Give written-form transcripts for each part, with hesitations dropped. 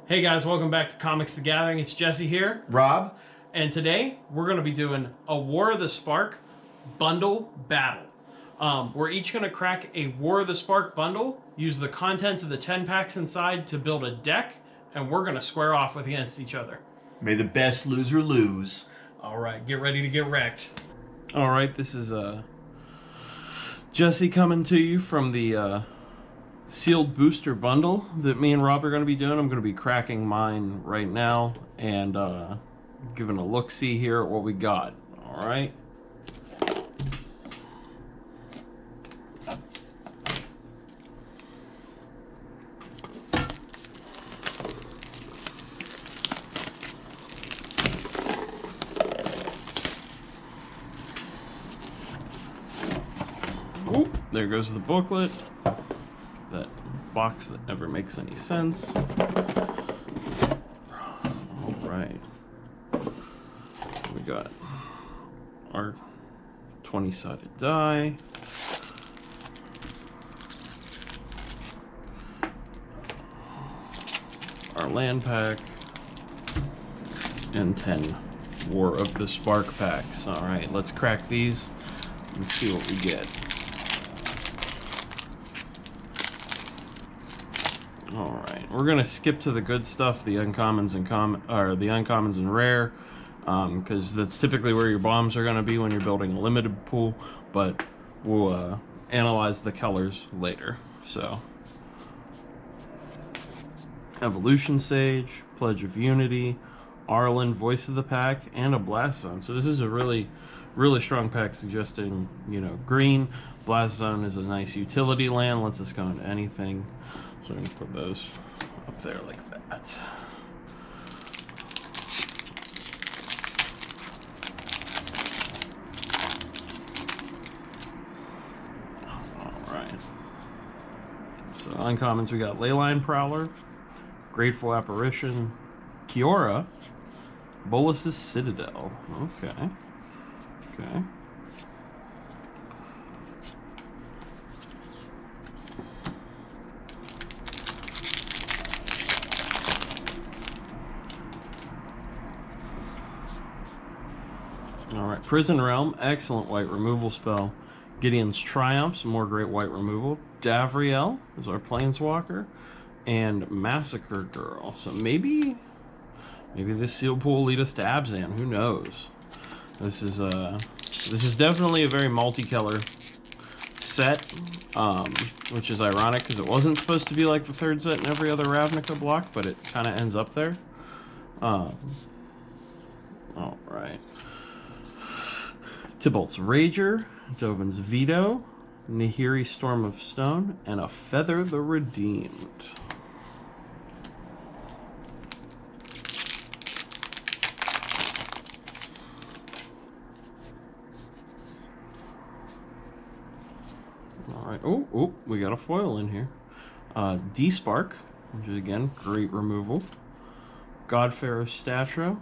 Hey guys, welcome back to Comics the Gathering. It's Jesse here. Rob? And today we're going to be doing a War of the Spark bundle battle. We're each going to crack a War of the Spark bundle, use the contents of the 10 packs inside to build a deck, and we're going to square off against each other. May the best loser lose. Alright, get ready to get wrecked. Alright, this is Jesse coming to you from the sealed booster bundle that me and Rob are going to be doing. I'm going to be cracking mine right now and giving a look-see here at what we got. All right. Ooh, there goes the booklet. That box that never makes any sense. All right. We got our 20-sided die. Our land pack. And 10 War of the Spark packs. All right, let's crack these and see what we get. Alright, we're gonna skip to the good stuff, the uncommons and the uncommons and rare, because that's typically where your bombs are gonna be when you're building a limited pool, but we'll analyze the colors later. So, Evolution Sage, Pledge of Unity, Arlen, Voice of the Pack, and a Blast Zone. So this is a really strong pack suggesting, green. Blast Zone is a nice utility land, lets us go into anything. So I'm going to put those up there like that. Alright. So uncommons, we got Leyline Prowler, Grateful Apparition, Kiora, Bolas's Citadel. Okay. Alright, Prison Realm, excellent white removal spell. Gideon's Triumph, some more great white removal. Davriel is our Planeswalker. And Massacre Girl. So maybe this sealed pool will lead us to Abzan, who knows? This is definitely a very multicolor set, which is ironic because it wasn't supposed to be like the third set in every other Ravnica block, but it kind of ends up there. Alright. Tybalt's Rager, Dovin's Veto, Nahiri Storm of Stone, and a Feather the Redeemed. Alright, oh, we got a foil in here. D-Spark, which is again, great removal. Godfarer Statro,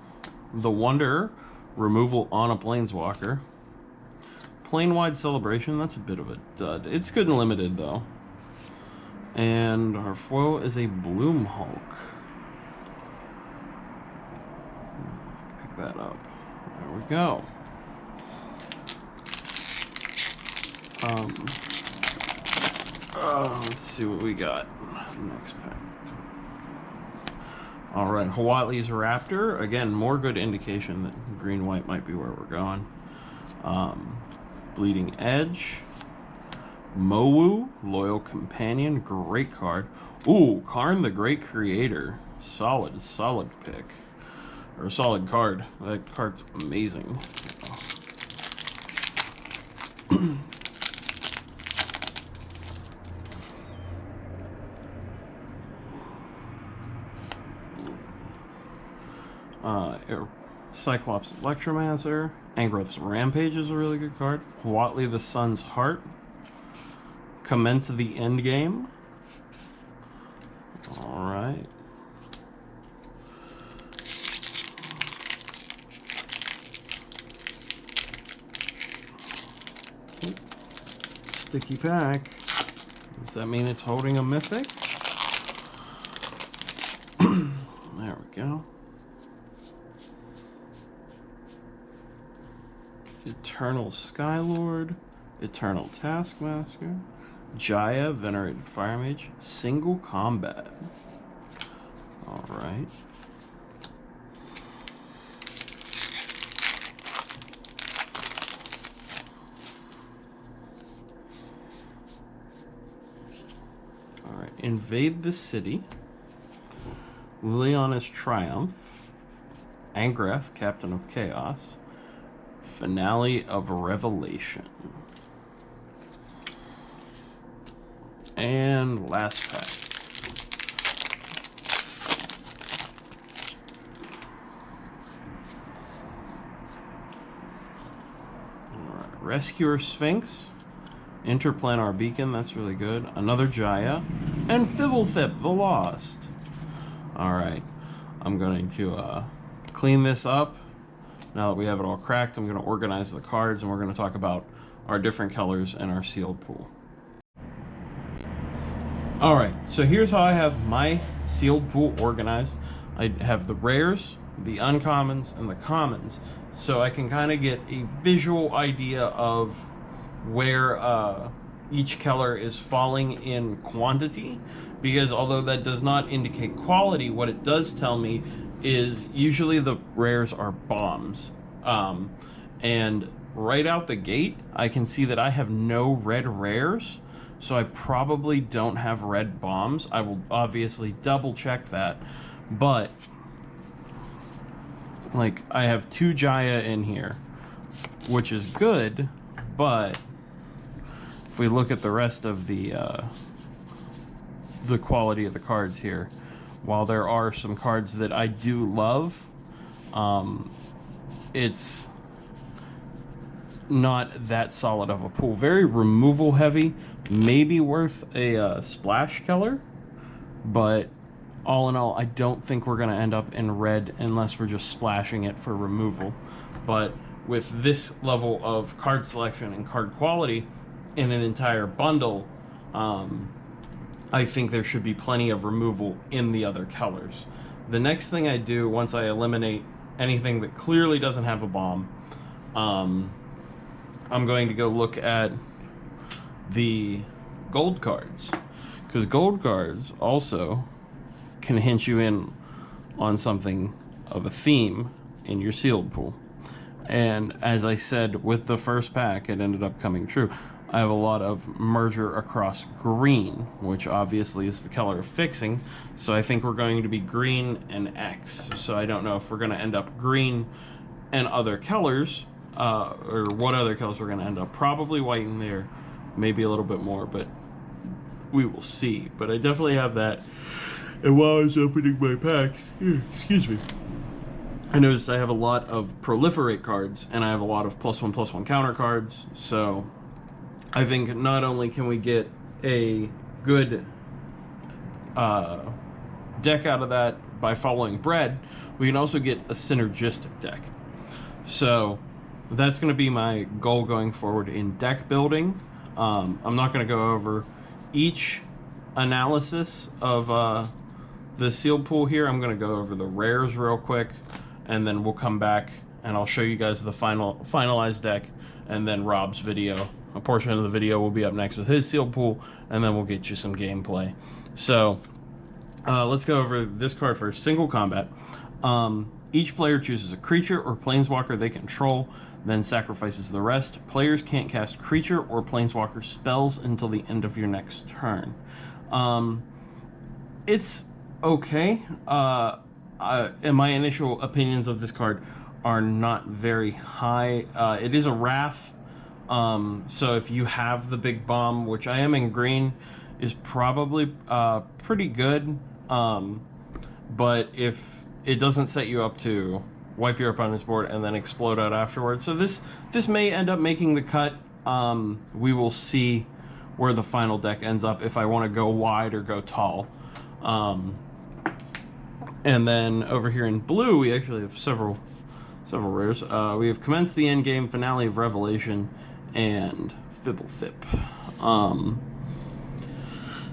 The Wanderer, removal on a Planeswalker. Plane-wide Celebration, that's a bit of a dud. It's good and limited, though. And our foil is a Bloom Hulk. Pick that up. There we go. Let's see what we got. Next pack. Alright, Hawatli's Raptor. Again, more good indication that green-white might be where we're going. Bleeding Edge, Mowu, Loyal Companion, great card. Ooh, Karn the Great Creator, solid pick, or solid card. That card's amazing. Cyclops Electromancer, Angrith's Rampage is a really good card. Huatli the Sun's Heart, Commence the Endgame. Alright. Sticky pack. Does that mean it's holding a mythic? go. Eternal Skylord, Eternal Taskmaster, Jaya, Venerated Fire Mage, Single Combat. Alright. Alright, Invade the City, Liliana's Triumph, Angrath, Captain of Chaos, Finale of Revelation. And last pack. Alright, Rescuer Sphinx, Interplanar Beacon, that's really good. Another Jaya, and Fibblethip the Lost. Alright, I'm going to clean this up. Now that we have it all cracked, I'm going to organize the cards, and we're going to talk about our different colors and our sealed pool. Alright, so here's how I have my sealed pool organized. I have the rares, the uncommons, and the commons, so I can kind of get a visual idea of where each color is falling in quantity, because although that does not indicate quality, what it does tell me is usually the rares are bombs. And right out the gate, I can see that I have no red rares, so I probably don't have red bombs. I will obviously double check that, but like I have 2 Jaya in here, which is good, but if we look at the rest of the quality of the cards here, while there are some cards that I do love, it's not that solid of a pool. Very removal heavy, maybe worth a splash color, but all in all, I don't think we're going to end up in red unless we're just splashing it for removal. But with this level of card selection and card quality in an entire bundle, I think there should be plenty of removal in the other colors. The next thing I do once I eliminate anything that clearly doesn't have a bomb, I'm going to go look at the gold cards, because gold cards also can hint you in on something of a theme in your sealed pool. And as I said with the first pack, it ended up coming true. I have a lot of merger across green, which obviously is the color of fixing. So I think we're going to be green and X. So I don't know if we're going to end up green and other colors, or what other colors we're going to end up. Probably white in there, maybe a little bit more, but we will see. But I definitely have that. And while I was opening my packs, excuse me, I noticed I have a lot of proliferate cards, and I have a lot of +1/+1 counter cards. So I think not only can we get a good deck out of that by following bread, we can also get a synergistic deck. So that's going to be my goal going forward in deck building. I'm not going to go over each analysis of the sealed pool here. I'm going to go over the rares real quick, and then we'll come back and I'll show you guys the finalized deck, and then Rob's video. A portion of the video will be up next with his sealed pool, and then we'll get you some gameplay. So let's go over this card first. Single combat. Each player chooses a creature or planeswalker they control, then sacrifices the rest. Players can't cast creature or planeswalker spells until the end of your next turn. It's okay. And my initial opinions of this card are not very high. It is a Wrath. So if you have the big bomb, which I am in green, is probably pretty good. But if it doesn't set you up to wipe your opponent's board and then explode out afterwards, so this may end up making the cut. We will see where the final deck ends up, if I want to go wide or go tall. And then over here in blue, we actually have several rares. We have Commence the Endgame, Finale of Revelation, and Fibblethip.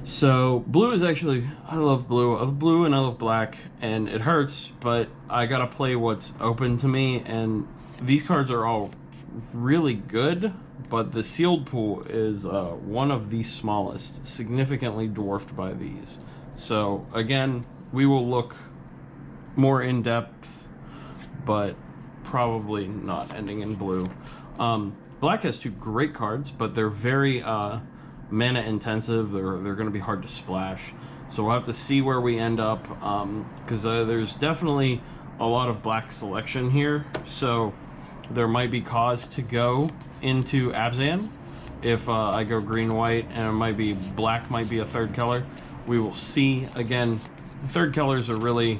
So blue is actually, I love blue. I love blue and I love black, and it hurts, but I gotta play what's open to me, and these cards are all really good, but the sealed pool is one of the smallest, significantly dwarfed by these. So again, we will look more in depth, but probably not ending in blue. Black has two great cards, but they're very mana intensive. They're going to be hard to splash. So we'll have to see where we end up, because there's definitely a lot of black selection here. So there might be cause to go into Abzan if I go green-white, and it might be black, might be a third color. We will see. Again, third colors are really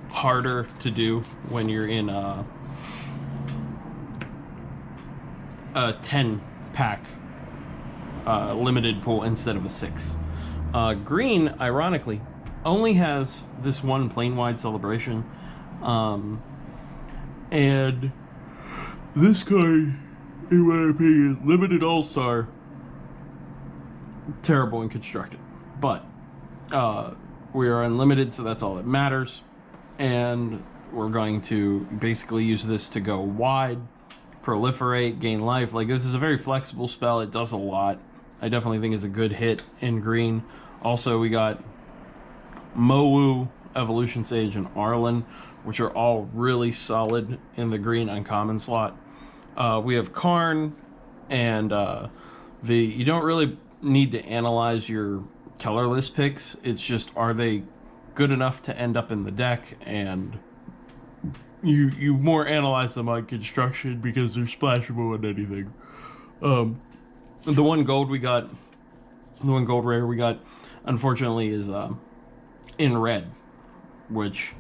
harder to do when you're in a 10 pack limited pool instead of a 6. Green, ironically, only has this one plane-wide celebration, and this guy, in my opinion, limited all-star, terrible and constructed, but we are unlimited, so that's all that matters. And we're going to basically use this to go wide, proliferate, gain life. Like, this is a very flexible spell. It does a lot. I definitely think it's a good hit in green. Also, we got Mowu, Evolution Sage, and Arlen, which are all really solid in the green uncommon slot. We have Karn, and you don't really need to analyze your colorless picks. It's just, are they good enough to end up in the deck, and you more analyze them on construction because they're splashable in anything. The one gold rare we got, unfortunately, is in red, which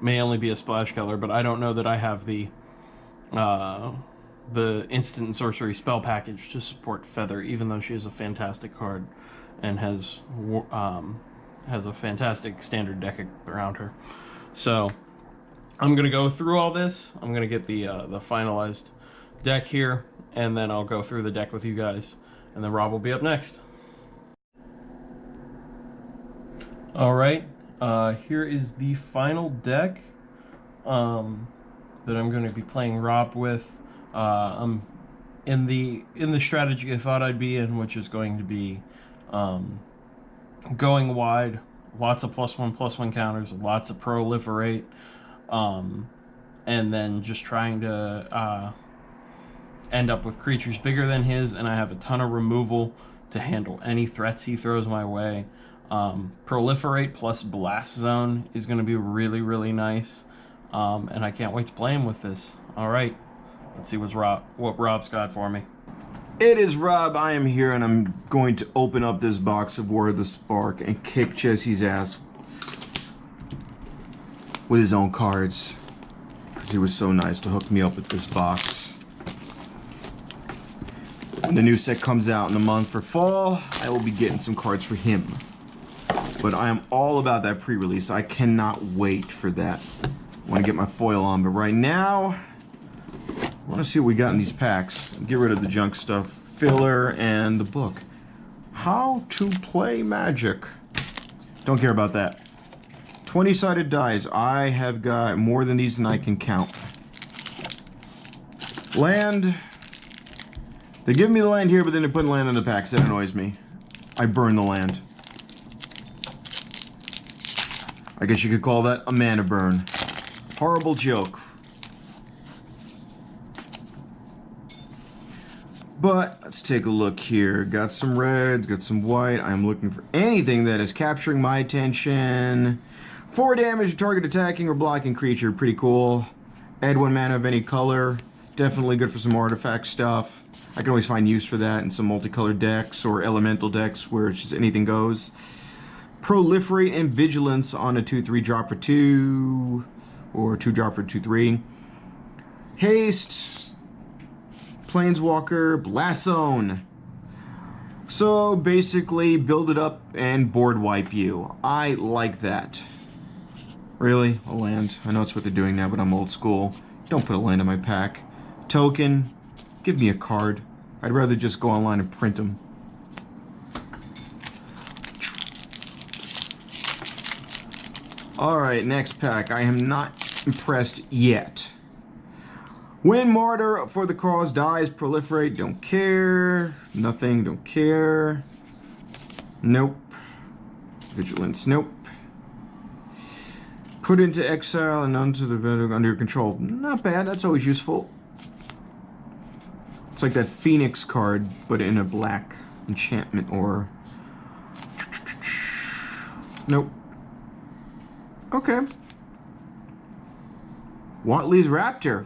may only be a splash color, but I don't know that I have the instant and sorcery spell package to support Feather, even though she is a fantastic card and has a fantastic standard deck around her. So I'm gonna go through all this. I'm gonna get the finalized deck here, and then I'll go through the deck with you guys, and then Rob will be up next. All right, here is the final deck that I'm going to be playing Rob with. I'm in the strategy I thought I'd be in, which is going to be going wide, lots of +1/+1 counters, lots of proliferate, and then just trying to end up with creatures bigger than his, and I have a ton of removal to handle any threats he throws my way. Proliferate plus Blast Zone is going to be really, really nice, and I can't wait to play him with this. All right, let's see what Rob's got for me. It is Rob. I am here, and I'm going to open up this box of War of the Spark and kick Jesse's ass with his own cards, because he was so nice to hook me up with this box. When the new set comes out in a month for fall, I will be getting some cards for him. But I am all about that pre-release. I cannot wait for that. I want to get my foil on, but right now, I want to see what we got in these packs. Get rid of the junk stuff, filler, and the book. How to play Magic. Don't care about that. 20-sided dice. I have got more than these than I can count. Land. They give me the land here, but then they put land in the packs. That annoys me. I burn the land. I guess you could call that a mana burn. Horrible joke. But let's take a look here. Got some reds, got some white. I'm looking for anything that is capturing my attention. 4 damage to target attacking or blocking creature. Pretty cool. Add 1 mana of any color. Definitely good for some artifact stuff. I can always find use for that in some multicolored decks or elemental decks where it's just anything goes. Proliferate and Vigilance on a 2/3 drop for 2, or 2 drop for 2/3. Haste, Planeswalker, Blast Zone. So basically, build it up and board wipe you. I like that. Really? A land? I know it's what they're doing now, but I'm old school. Don't put a land in my pack. Token, give me a card. I'd rather just go online and print them. Alright, next pack. I am not impressed yet. When Martyr for the cause dies, proliferate, don't care. Nothing, don't care. Nope. Vigilance, nope. Put into exile and under your control. Not bad, that's always useful. It's like that Phoenix card, but in a black enchantment or... Nope. Okay. Watley's Raptor.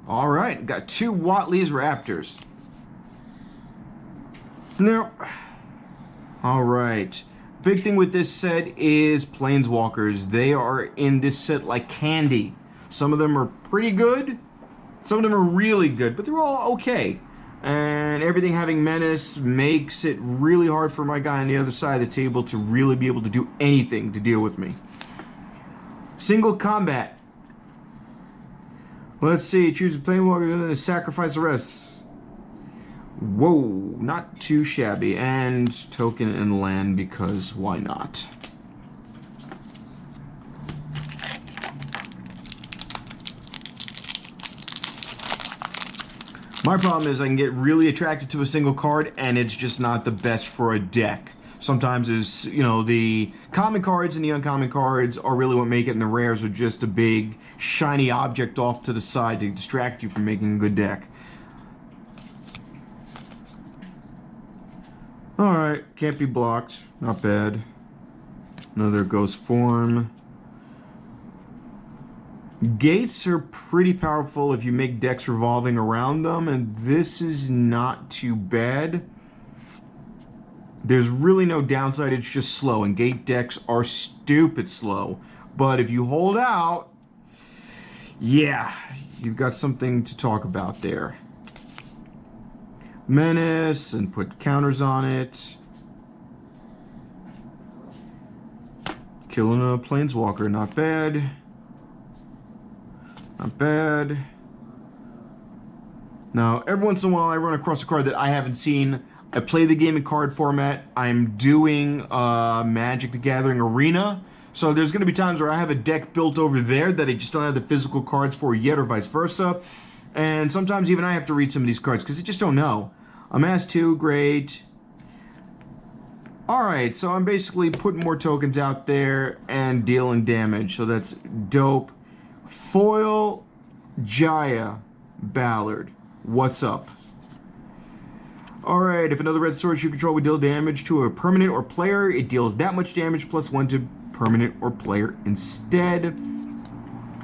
Alright, got 2 Watley's Raptors. Nope. Alright. Big thing with this set is Planeswalkers. They are in this set like candy. Some of them are pretty good. Some of them are really good, but they're all okay. And everything having Menace makes it really hard for my guy on the other side of the table to really be able to do anything to deal with me. Single combat. Let's see, choose a Planeswalker and then sacrifice the rest. Whoa, not too shabby. And token and land because why not? My problem is I can get really attracted to a single card and it's just not the best for a deck. Sometimes it's, you know, the common cards and the uncommon cards are really what make it, and the rares are just a big shiny object off to the side to distract you from making a good deck. Alright, can't be blocked. Not bad. Another ghost form. Gates are pretty powerful if you make decks revolving around them, and this is not too bad. There's really no downside, it's just slow, and gate decks are stupid slow. But if you hold out, yeah, you've got something to talk about there. Menace, and put counters on it. Killing a Planeswalker, not bad. Not bad. Now, every once in a while I run across a card that I haven't seen. I play the game in card format. I'm doing Magic the Gathering Arena. So there's going to be times where I have a deck built over there that I just don't have the physical cards for yet, or vice versa. And sometimes even I have to read some of these cards because I just don't know. Amass 2, great. Alright, so I'm basically putting more tokens out there and dealing damage. So that's dope. Foil Jaya Ballard. What's up? Alright, if another red source you control would deal damage to a permanent or player, it deals that much damage plus 1 to permanent or player instead.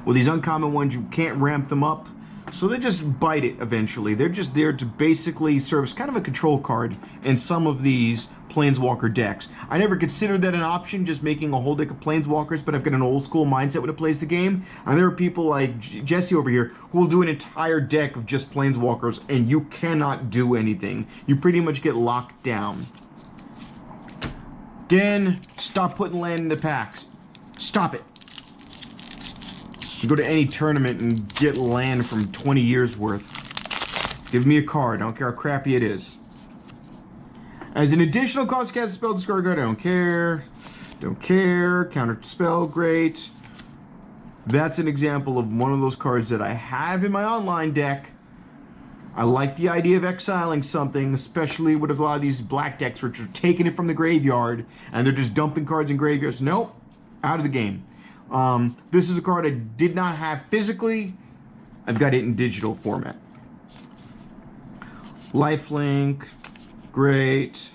Well, these uncommon ones, you can't ramp them up, so they just bite it eventually. They're just there to basically serve as kind of a control card in some of these Planeswalker decks. I never considered that an option, just making a whole deck of Planeswalkers, but I've got an old school mindset when it plays the game. And there are people like Jesse over here who will do an entire deck of just Planeswalkers, and you cannot do anything. You pretty much get locked down. Again, stop putting land in the packs. Stop it. You go to any tournament and get land from 20 years worth. Give me a card. I don't care how crappy it is. As an additional cost to cast a spell, discard a card. I don't care. Don't care. Counter spell, great. That's an example of one of those cards that I have in my online deck. I like the idea of exiling something, especially with a lot of these black decks which are taking it from the graveyard and they're just dumping cards in graveyards. Nope. Out of the game. This is a card I did not have physically. I've got it in digital format. Lifelink. Great.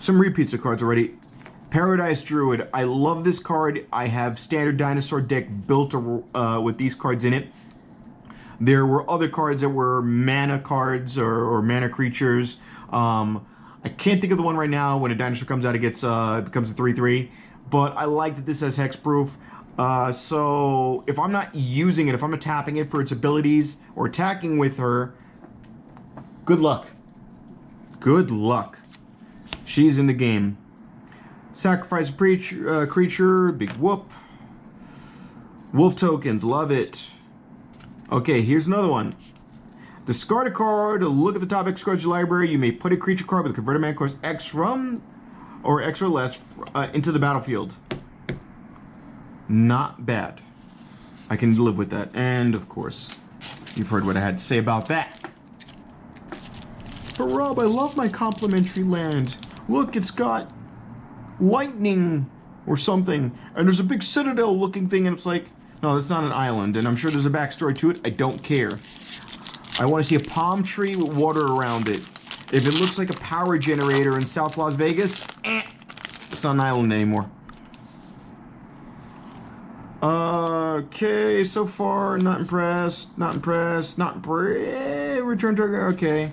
Some repeats of cards already. Paradise Druid. I love this card. I have standard dinosaur deck built with these cards in it. There were other cards that were mana cards or mana creatures. I can't think of the one right now. When a dinosaur comes out, it becomes a 3/3. But I like that this has hexproof. So if I'm not using it, if I'm not tapping it for its abilities or attacking with her, good luck. Good luck. She's in the game. Sacrifice a creature. Big whoop. Wolf tokens. Love it. Okay, here's another one. Discard a card. Look at the top X cards of your library. You may put a creature card with a converted mana cost X from or X or less into the battlefield. Not bad. I can live with that. And of course, you've heard what I had to say about that. But Rob, I love my complimentary land. Look, it's got lightning or something, and there's a big citadel looking thing, and it's like, no, that's not an island, and I'm sure there's a backstory to it. I don't care. I want to see a palm tree with water around it. If it looks like a power generator in South Las Vegas, it's not an island anymore. Okay, so far, not impressed, not impressed, not impressed. Return target, okay.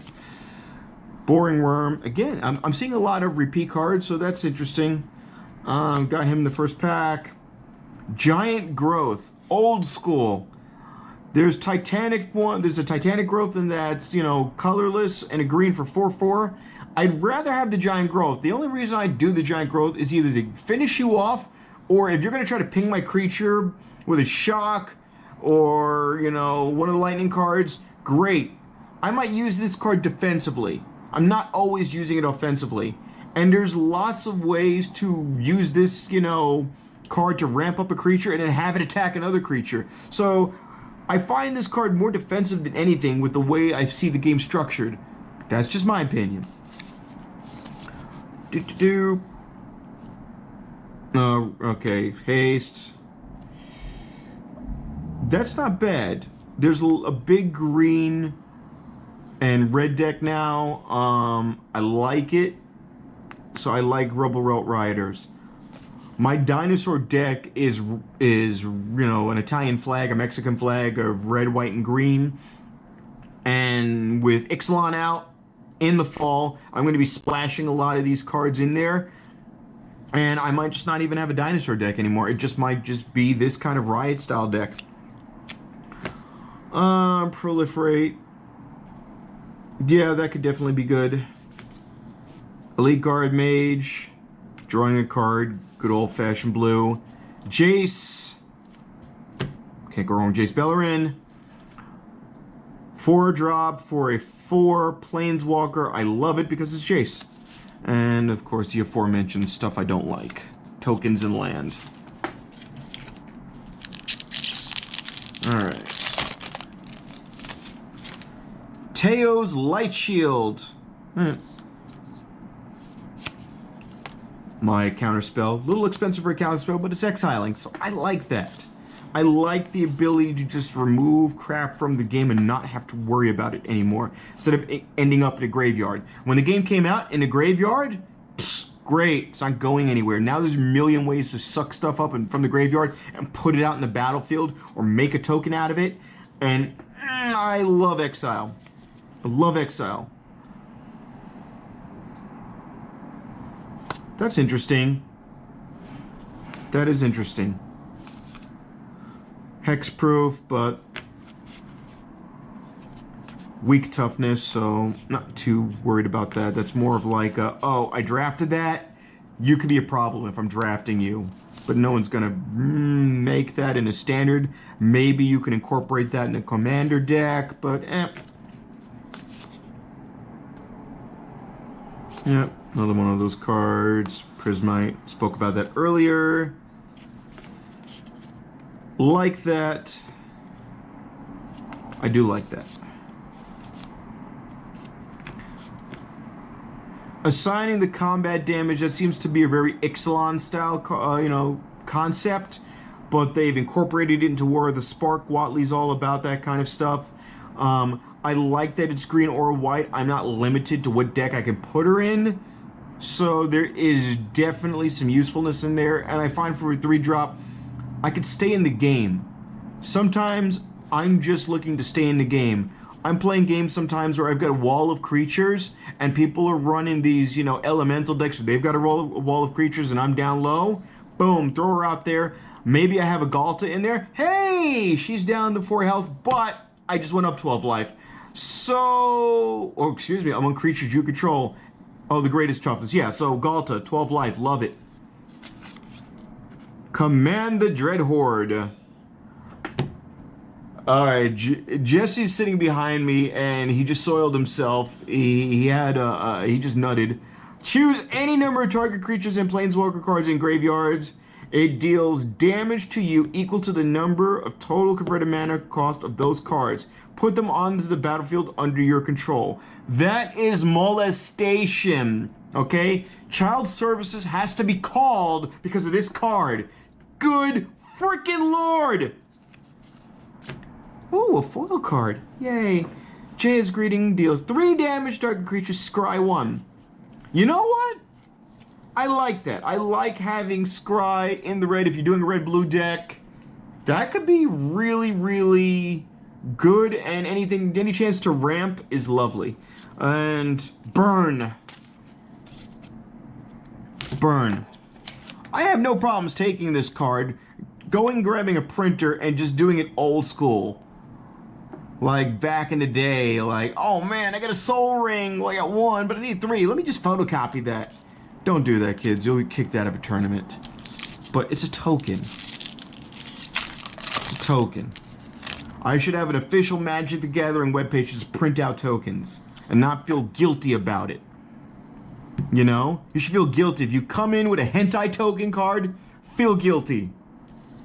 Boring Worm. Again, I'm seeing a lot of repeat cards, so that's interesting. Got him in the first pack. Giant Growth. Old school. There's Titanic one. There's a Titanic Growth, and that's, you know, colorless and a green for 4/4. I'd rather have the Giant Growth. The only reason I do the Giant Growth is either to finish you off, or if you're going to try to ping my creature with a shock, or, you know, one of the lightning cards, great. I might use this card defensively. I'm not always using it offensively. And there's lots of ways to use this, you know, card to ramp up a creature and then have it attack another creature. So I find this card more defensive than anything with the way I see the game structured. That's just my opinion. Okay, haste. That's not bad. There's a big green and red deck now. I like it. So I like Rebel Route Riders. My dinosaur deck is you know, an Italian flag, a Mexican flag of red, white, and green. And with Ixalan out in the fall, I'm going to be splashing a lot of these cards in there. And I might just not even have a dinosaur deck anymore. It just might just be this kind of Riot style deck. Proliferate. Yeah, that could definitely be good. Elite Guard Mage. Drawing a card. Good old-fashioned blue. Jace. Can't go wrong with Jace Beleren. 4-drop for a 4 Planeswalker. I love it because it's Jace. And, of course, the aforementioned stuff I don't like. Tokens and land. Alright. Teo's Light Shield. My counterspell. A little expensive for a counterspell, but it's exiling, so I like that. I like the ability to just remove crap from the game and not have to worry about it anymore, instead of ending up in a graveyard. When the game came out in a graveyard, great, it's not going anywhere. Now there's a million ways to suck stuff up from the graveyard and put it out in the battlefield or make a token out of it, and I love Exile. I love Exile. That's interesting. That is interesting. Hexproof, but weak toughness, so not too worried about that. That's more of like, oh, I drafted that. You could be a problem if I'm drafting you. But no one's going to make that in a standard. Maybe you can incorporate that in a commander deck, but Yep, another one of those cards. Prismite, spoke about that earlier. Like that. I do like that. Assigning the combat damage, that seems to be a very Ixalan style, you know, concept, but they've incorporated it into War of the Spark. Watley's all about that kind of stuff. I like that it's green or white. I'm not limited to what deck I can put her in. So there is definitely some usefulness in there. And I find for a 3-drop, I could stay in the game. Sometimes I'm just looking to stay in the game. I'm playing games sometimes where I've got a wall of creatures and people are running these, you know, elemental decks. They've got a wall of creatures and I'm down low. Boom, throw her out there. Maybe I have a Galta in there. Hey, she's down to 4 health, but I just went up 12 life. So, or excuse me, I'm on creatures you control. Oh, the greatest toughness. Yeah, so Galta, 12 life, love it. Command the Dread Horde. Alright, Jesse's sitting behind me and he just soiled himself. He just nutted. Choose any number of target creatures and planeswalker cards in graveyards. It deals damage to you equal to the number of total converted mana cost of those cards. Put them onto the battlefield under your control. That is molestation, okay? Child Services has to be called because of this card. Good freaking lord! Ooh, a foil card. Yay. Jaya's Greeting deals 3 damage to target creatures, scry 1. You know what? I like that. I like having scry in the red if you're doing a red-blue deck. That could be really, really good, and any chance to ramp is lovely. And burn. Burn. I have no problems taking this card, going grabbing a printer and just doing it old school. Like back in the day, like, oh man, I got a soul ring. Well, I got 1, but I need 3. Let me just photocopy that. Don't do that, kids. You'll be kicked out of a tournament. But it's a token. It's a token. I should have an official Magic the Gathering webpage to just print out tokens and not feel guilty about it. You know? You should feel guilty. If you come in with a hentai token card, feel guilty.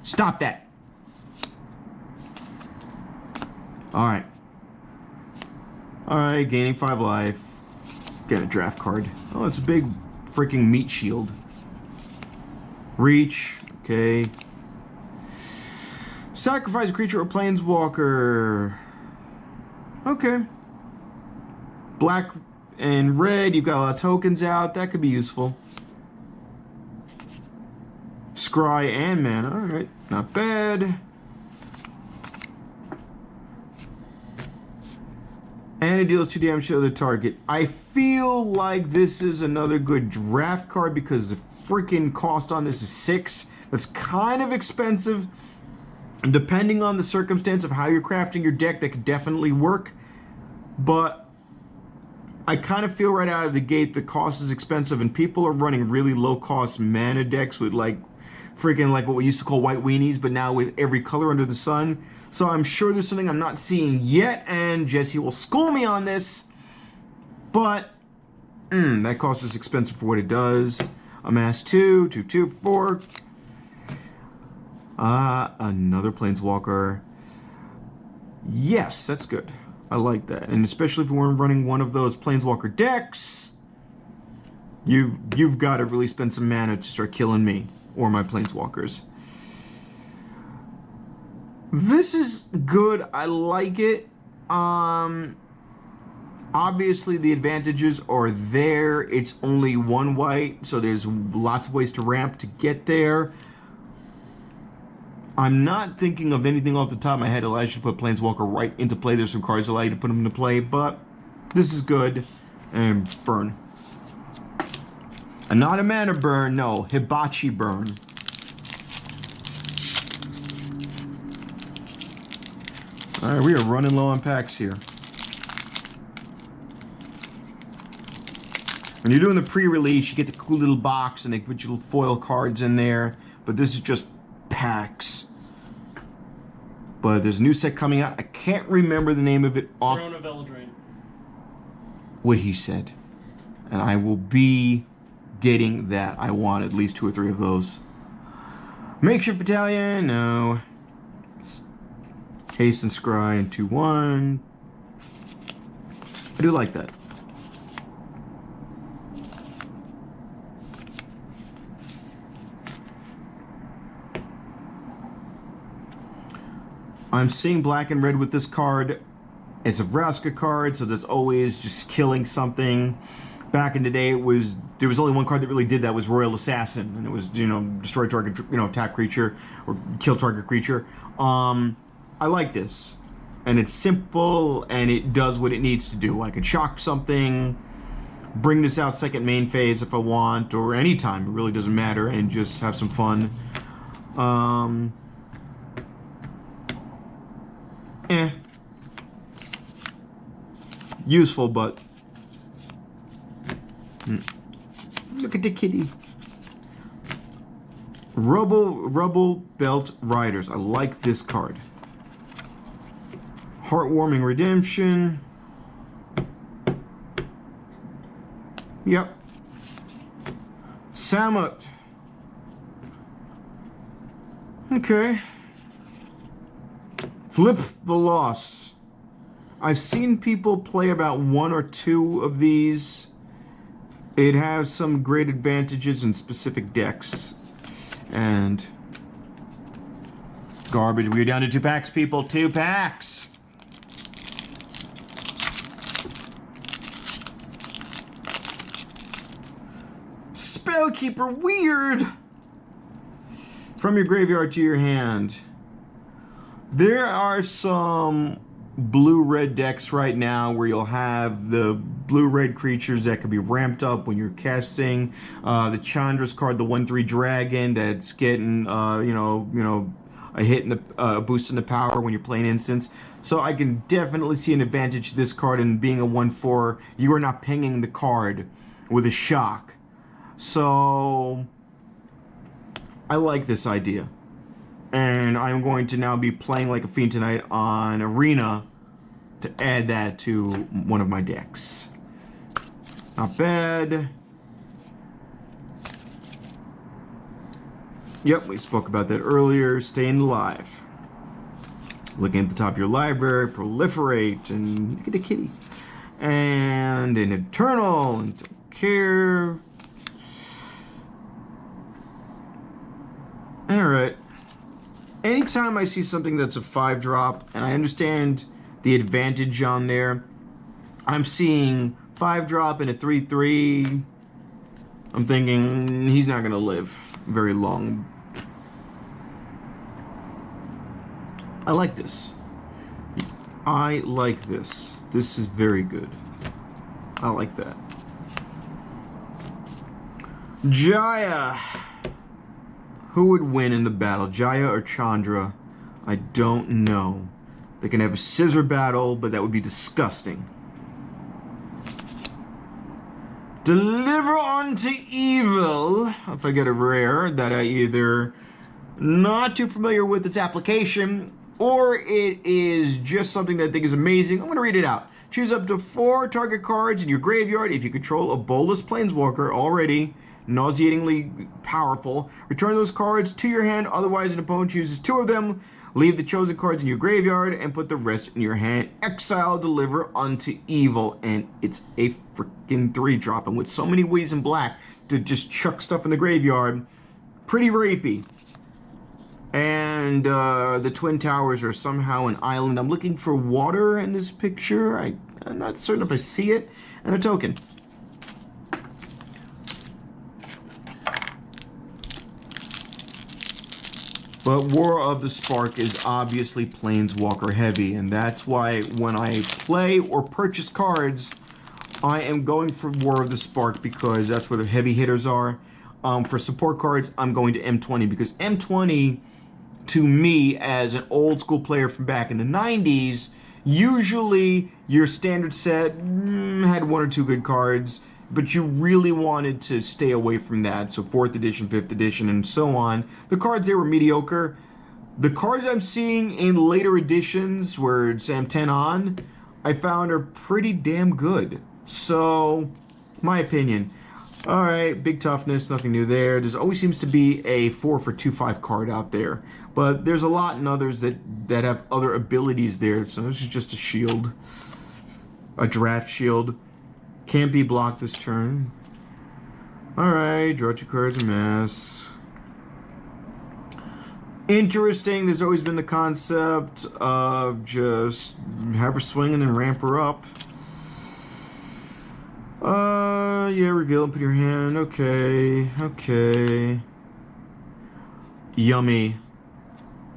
Stop that. Alright. Alright, gaining 5 life. Get a draft card. Oh, it's a big freaking meat shield. Reach. Okay. Sacrifice a creature or planeswalker. Okay. Black and red, you've got a lot of tokens out. That could be useful. Scry and mana. Alright. Not bad. And it deals 2 damage to the other target. I feel like this is another good draft card because the freaking cost on this is 6. That's kind of expensive. And depending on the circumstance of how you're crafting your deck, that could definitely work. But I kind of feel right out of the gate the cost is expensive, and people are running really low cost mana decks with like freaking like what we used to call white weenies, but now with every color under the sun. So I'm sure there's something I'm not seeing yet, and Jesse will school me on this. But that cost is expensive for what it does. Amass 2, 2, 2, 4. Another Planeswalker. Yes, that's good. I like that. And especially if we're running one of those Planeswalker decks, you've got to really spend some mana to start killing me or my Planeswalkers. This is good. I like it. Obviously the advantages are there. It's only 1 white, so there's lots of ways to ramp to get there. I'm not thinking of anything off the top of my head that allows you to put Planeswalker right into play. There's some cards that allow you to put them into play, but this is good. And burn. And not a mana burn, no. Hibachi burn. Alright, we are running low on packs here. When you're doing the pre-release, you get the cool little box and they put your little foil cards in there. But this is just packs. But there's a new set coming out. I can't remember the name of it off. Throne of Eldraine. What he said. And I will be getting that. I want at least 2 or 3 of those. Makeshift Battalion, no. Haste and Scry and 2/1. I do like that. I'm seeing black and red with this card. It's a Vraska card, so that's always just killing something. Back in the day, there was only one card that really did that, was Royal Assassin, and it was, destroy target, tap creature or kill target creature. I like this, and it's simple, and it does what it needs to do. I could shock something, bring this out second main phase if I want, or anytime. It really doesn't matter, and just have some fun. Useful, but look at the kitty. Rubble Belt Riders. I like this card. Heartwarming Redemption. Yep. Samut. Okay. Flip the Loss. I've seen people play about 1 or 2 of these. It has some great advantages in specific decks. And garbage. We're down to 2 packs, people. 2 packs. Spellkeeper, weird. From your graveyard to your hand. There are some blue-red decks right now where you'll have the blue-red creatures that can be ramped up when you're casting. The Chandra's card, the 1/3 dragon, that's getting a hit in the boost in the power when you're playing instants. So I can definitely see an advantage to this card in being a 1/4. You are not pinging the card with a shock. So I like this idea. And I'm going to now be playing like a fiend tonight on Arena to add that to one of my decks. Not bad. Yep, we spoke about that earlier. Staying alive. Looking at the top of your library, proliferate, and look at the kitty. And an Eternal, and don't care. Alright. Anytime I see something that's a 5-drop, and I understand the advantage on there, I'm seeing 5-drop and a 3/3. I'm thinking he's not going to live very long. I like this. I like this. This is very good. I like that. Jaya. Who would win in the battle, Jaya or Chandra? I don't know. They can have a scissor battle, but that would be disgusting. Deliver unto evil. If I get a rare that I either not too familiar with its application, or it is just something that I think is amazing, I'm going to read it out. Choose up to 4 target cards in your graveyard if you control a Bolas Planeswalker already. Nauseatingly powerful. Return those cards to your hand, otherwise an opponent chooses 2 of them. Leave the chosen cards in your graveyard and put the rest in your hand. Exile, deliver unto evil. And it's a freaking 3-drop. And with so many ways in black to just chuck stuff in the graveyard, pretty rapey. And the Twin Towers are somehow an island. I'm looking for water in this picture. I'm not certain if I see it. And a token. But War of the Spark is obviously Planeswalker heavy, and that's why when I play or purchase cards, I am going for War of the Spark because that's where the heavy hitters are. For support cards, I'm going to M20 because M20, to me, as an old school player from back in the 90s, usually your standard set had 1 or 2 good cards, but you really wanted to stay away from that. So 4th edition, 5th edition, and so on. The cards there were mediocre. The cards I'm seeing in later editions, where it's M10 on, I found are pretty damn good. So, my opinion. Alright, big toughness, nothing new there. There always seems to be a 4 for 2/5 card out there. But there's a lot in others that have other abilities there. So this is just a shield. A draft shield. Can't be blocked this turn. Alright, draw 2 cards a mess. Interesting, there's always been the concept of just have her swing and then ramp her up. Yeah, reveal and put your hand. Okay. Yummy.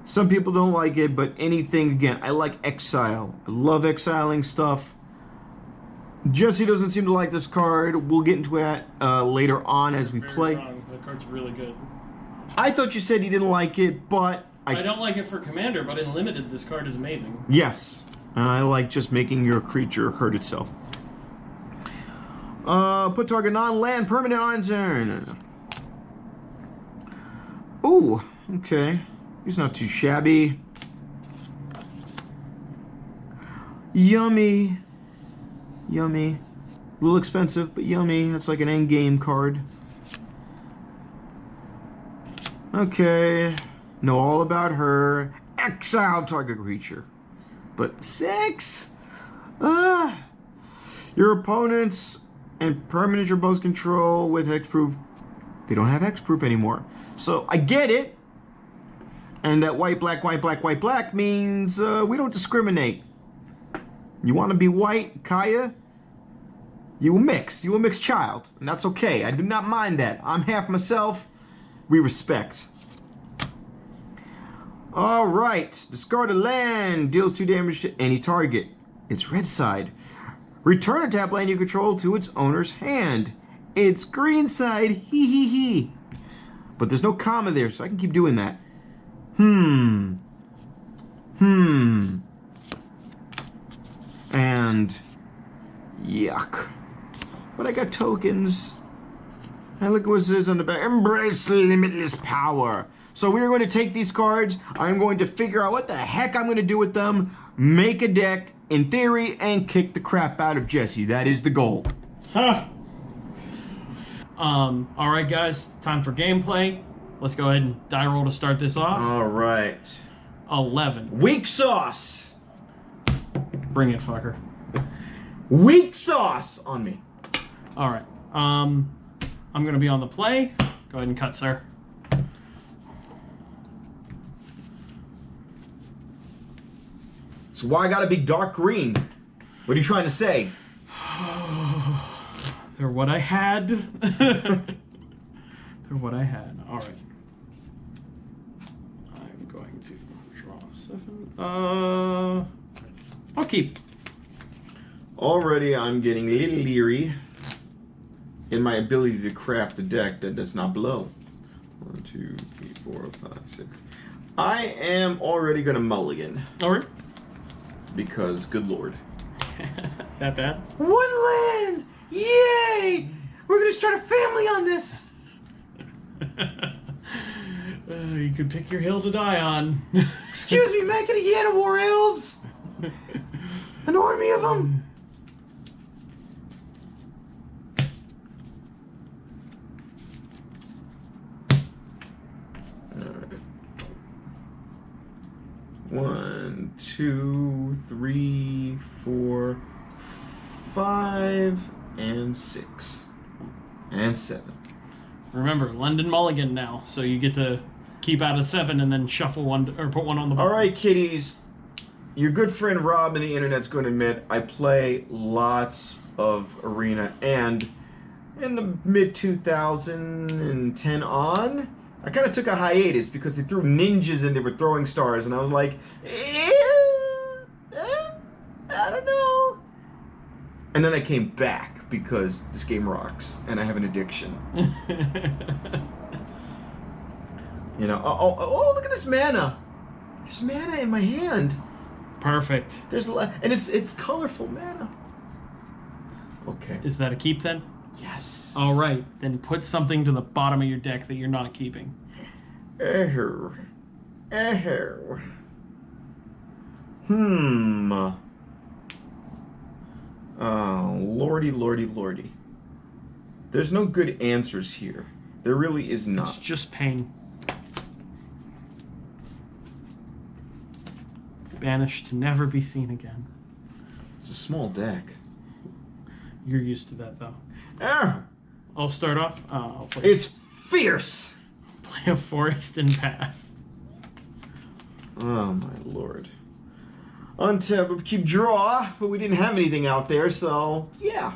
Some people don't like it, but anything, again, I like exile. I love exiling stuff. Jesse doesn't seem to like this card. We'll get into that later on as we play. Wrong. The card's really good. I thought you said you didn't like it, but I don't like it for Commander, but in Limited, this card is amazing. Yes, and I like just making your creature hurt itself. Put target non-land permanent on turn. Ooh, okay. He's not too shabby. Yummy. A little expensive, but yummy. That's like an endgame card. Okay. Know all about her. Exile target creature. But 6? Your opponents and permanent your both control with hexproof. They don't have hexproof anymore. So I get it. And that white, black, white, black, white, black means we don't discriminate. You want to be white, Kaya? You a mix. You a mixed child. And that's okay. I do not mind that. I'm half myself. We respect. Alright. Discard a land. Deals 2 damage to any target. It's red side. Return a tap land you control to its owner's hand. It's green side. Hee hee hee. But there's no comma there, so I can keep doing that. And yuck. But I got tokens. And look what it says on the back. Embrace limitless power. So we're going to take these cards. I'm going to figure out what the heck I'm going to do with them. Make a deck, in theory, and kick the crap out of Jesse. That is the goal. Huh. Alright guys, time for gameplay. Let's go ahead and die roll to start this off. Alright. 11. Weak sauce. Bring it, fucker. Weak sauce on me. Alright. I'm gonna be on the play. Go ahead and cut, sir. So why I gotta be dark green? What are you trying to say? They're what I had. They're what I had. Alright. I'm going to draw 7. I'll keep. Already I'm getting a little leery in my ability to craft a deck that does not blow. 1, 2, 3, 4, 5, 6. I am already gonna mulligan. Alright. Because, good lord. That bad? 1 land! Yay! We're gonna start a family on this! You could pick your hill to die on. Excuse me, man, can I get a war elves? An army of them? Alright. 1, 2, 3, 4, 5, and 6. And 7. Remember, London Mulligan now, so you get to keep out of 7 and then shuffle one or put one on the bottom. Alright, kiddies. Your good friend Rob in the internet's going to admit I play lots of Arena, and in the mid-2010 on, I kind of took a hiatus because they threw ninjas and they were throwing stars, and I was like, I don't know. And then I came back because this game rocks, and I have an addiction. You know, oh, look at this mana. There's mana in my hand. Perfect. And it's colorful mana. Okay. Is that a keep then? Yes. All right, then put something to the bottom of your deck that you're not keeping. Oh, lordy. There's no good answers here. There really is It's not. just pain. Banished to never be seen again. It's a small deck. You're used to that though. Ah, I'll start off. I'll play it's fierce. a forest and pass. Oh my lord. Untap, keep draw, but we didn't have anything out there, so yeah.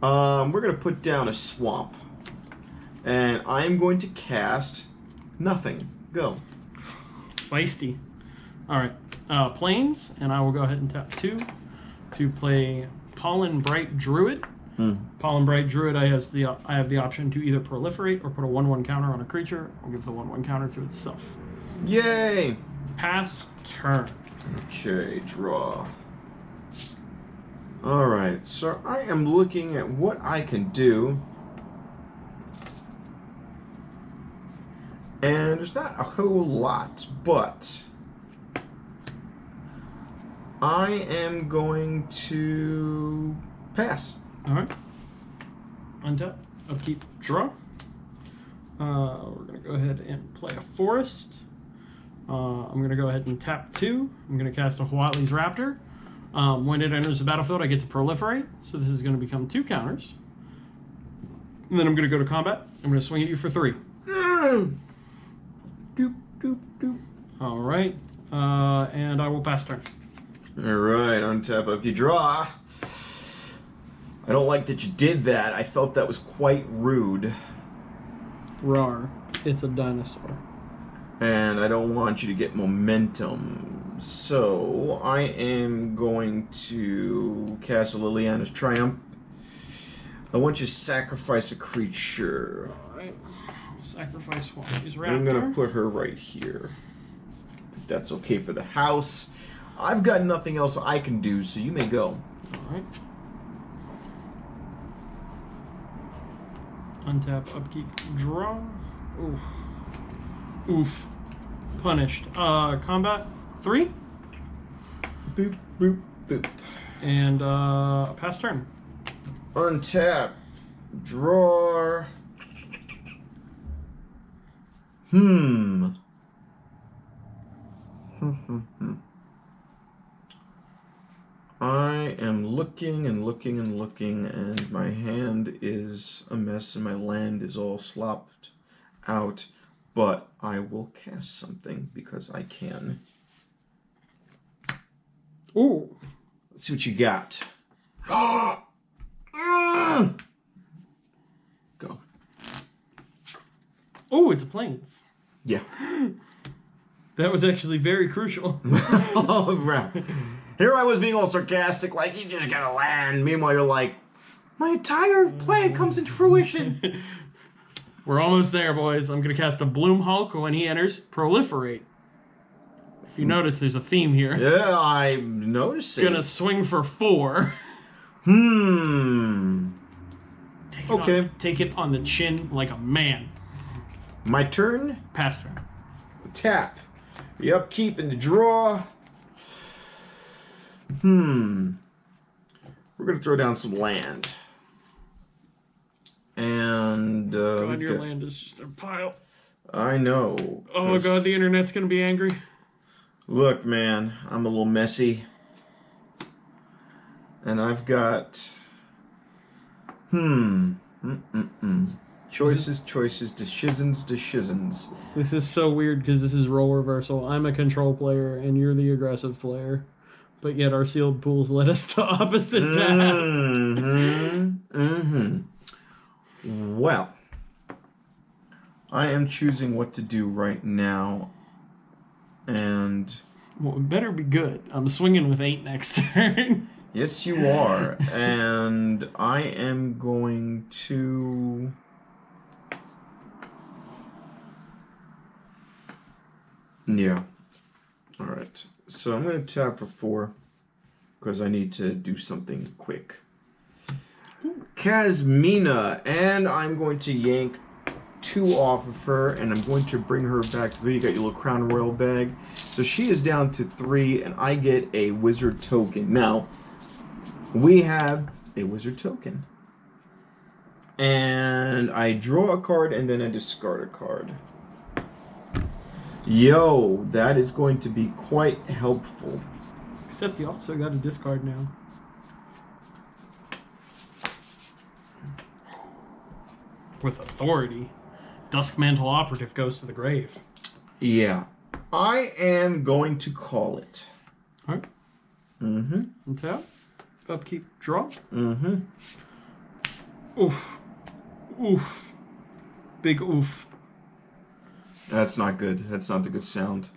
We're gonna put down a swamp, and I'm going to cast nothing. Go. Feisty. All right, planes, and I will go ahead and tap 2 to play Pollen Bright Druid. Pollen Bright Druid, I have the option to either proliferate or put a 1/1 counter on a creature, or give the 1/1 counter to itself. Yay! Pass turn. Okay, draw. Alright, so I am looking at what I can do. And there's not a whole lot, but I am going to pass. All right. Untap. Upkeep. Draw. We're going to go ahead and play a forest. I'm going to go ahead and tap 2. I'm going to cast a Huatli's Raptor. When it enters the battlefield, I get to proliferate. So this is going to become 2 counters. And then I'm going to go to combat. I'm going to swing at you for 3. Doop, doop, doop. All right. And I will pass turn. All right, untap up, you draw. I don't like that you did that. I felt that was quite rude. Rar. It's a dinosaur. And I don't want you to get momentum. So I am going to cast Liliana's Triumph. I want you to sacrifice a creature. All right. Sacrifice Huatli's Raptor. I'm going to put her right here. If that's okay for the house. I've got nothing else I can do, so you may go. All right. Untap, upkeep, draw. Oof. Oof. Punished. Combat 3. Boop, boop, boop. And pass turn. Untap. Draw. I am looking and looking and looking, and my hand is a mess and my land is all slopped out, but I will cast something because I can. Ooh. Let's see what you got. Go. Oh, it's a plains. Yeah. That was actually very crucial. Oh, right. Here I was being all sarcastic, like, you just gotta land. Meanwhile, you're like, my entire plan comes into fruition. We're almost there, boys. I'm going to cast a Bloom Hulk when he enters. Proliferate. If you notice, there's a theme here. Yeah, I'm noticing. Gonna swing for 4. Okay. Take it on the chin like a man. My turn. Pass turn. Tap. The upkeep and the draw. We're gonna throw down some land. And God, your land is just a pile. I know. Oh God, the internet's gonna be angry. Look, man, I'm a little messy. And I've got choices, decisions. This is so weird because this is role reversal. I'm a control player and you're the aggressive player. But yet our sealed pools led us to opposite paths. Well, I am choosing what to do right now. And Well, it better be good. I'm swinging with 8 next turn. yes, you are. And I am going to... Yeah. All right. So I'm going to tap for 4 because I need to do something quick. Kazmina, and I'm going to yank 2 off of her, and I'm going to bring her back to 3. You got your little Crown Royal bag. So she is down to 3, and I get a wizard token. Now, we have a wizard token. And I draw a card, and then I discard a card. Yo, that is going to be quite helpful. Except you also got a discard now. With authority. Duskmantle Operative goes to the grave. Yeah. I am going to call it. Alright. Untap. Upkeep. Draw. Oof. Oof. Big oof. That's not good. That's not the good sound.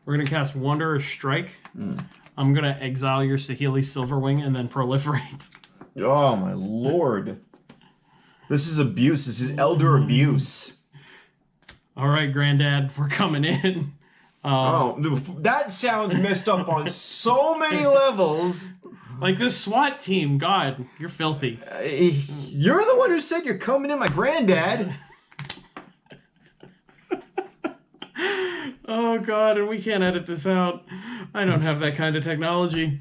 We're going to cast Wanderer's Strike. I'm going to exile your Saheeli Silverwing and then proliferate. Oh, my lord. This is abuse. This is elder abuse. All right, Granddad, we're coming in. That sounds messed up on so many levels. Like this SWAT team, God, you're filthy. You're the one who said you're coming in, my granddad. Oh God, and we can't edit this out. I don't have that kind of technology.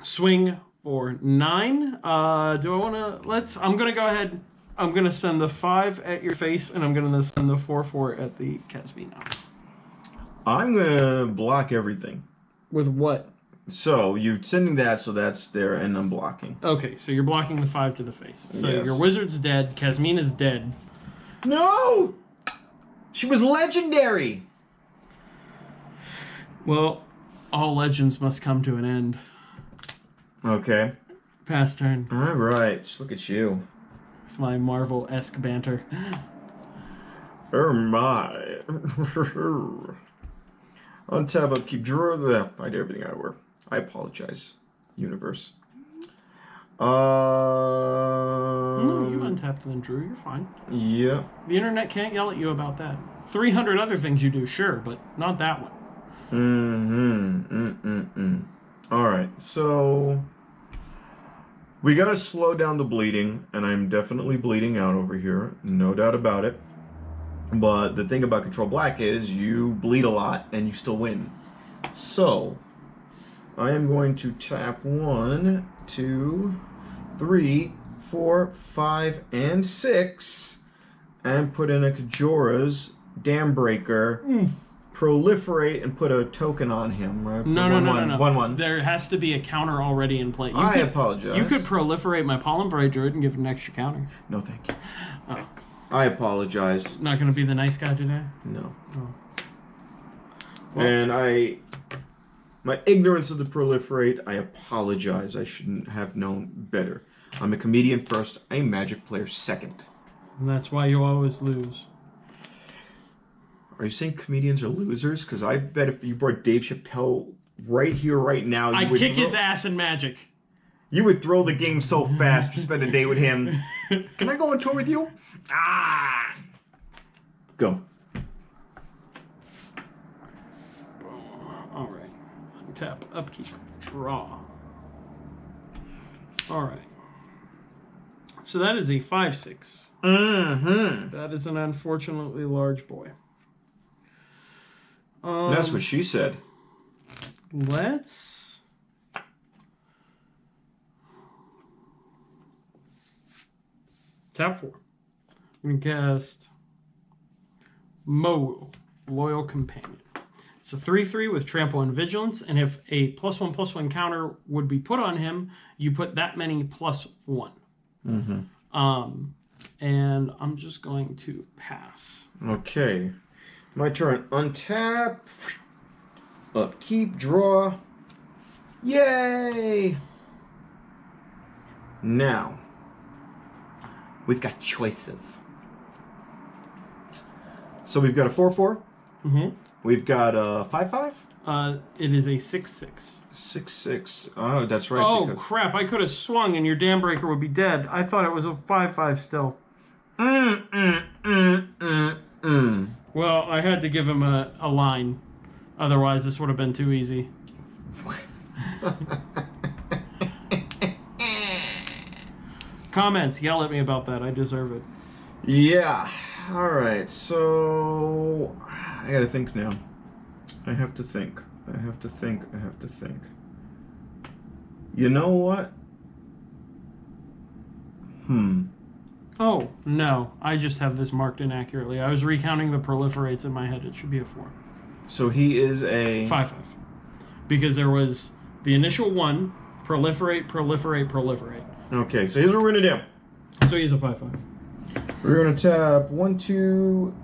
Swing for 9. Do I want to? I'm gonna go ahead. I'm gonna send the 5 at your face, and I'm gonna send the 4/4 at the Casby now. I'm gonna block everything. With what? So you're sending that, so that's there, and I'm blocking. Okay, so you're blocking the 5 to the face. So Yes. your wizard's dead. Casmina's dead. No! She was legendary! Well, all legends must come to an end. Okay. Pass turn. Alright, look at you. With my Marvel-esque banter. Oh my. Untap, upkeep, drawer. I did everything out of work. I apologize, universe. No, you untapped then drew. You're fine. Yeah. The internet can't yell at you about that. 300 other things you do, sure, but not that one. Alright, so we gotta slow down the bleeding, and I'm definitely bleeding out over here, no doubt about it. But the thing about Control Black is you bleed a lot and you still win. So I am going to tap 1, 2, 3, 4, 5, and 6 and put in a Kajora's Dam Breaker. Proliferate and put a token on him, right? No. 1/1. There has to be a counter already in play. I apologize. You could proliferate my Pollen Bright Druid and give it an extra counter. No, thank you. Oh. I apologize. Not going to be the nice guy today? No. Oh. Well, And my ignorance of the proliferate, I apologize. I shouldn't have known better. I'm a comedian first. I'm a Magic player second. and that's why you always lose. Are you saying comedians are losers? Because I bet if you brought Dave Chappelle right here, right now, I'd kick his ass in Magic. You would throw the game so fast to spend a day with him. Can I go on tour with you? Ah! Go. Alright. Untap, upkeep, draw. Alright. So that is a 5/6. That is an unfortunately large boy. That's what she said. Let's... Tap 4. We cast Mowu, Loyal Companion. It's a 3/3 with Trample and Vigilance, and if a +1/+1 counter would be put on him, you put that many +1. And I'm just going to pass. Okay. My turn. Untap. Upkeep. Draw. Yay! Now, we've got choices. So we've got a 4/4. We've got a 5/5. It is a 6/6. 6/6. Oh, that's right. Oh, because... crap. I could have swung and your Dam Breaker would be dead. I thought it was a 5/5 still. Well, I had to give him a line. Otherwise, this would have been too easy. Comments. Yell at me about that. I deserve it. Yeah. All right. So I gotta think now. I have to think. You know what? Oh, no. I just have this marked inaccurately. I was recounting the proliferates in my head. It should be a 4. So he is a 5/5. Because there was the initial 1, proliferate. Okay, so here's what we're gonna do. So he's a 5/5. We're gonna tap 1, 2,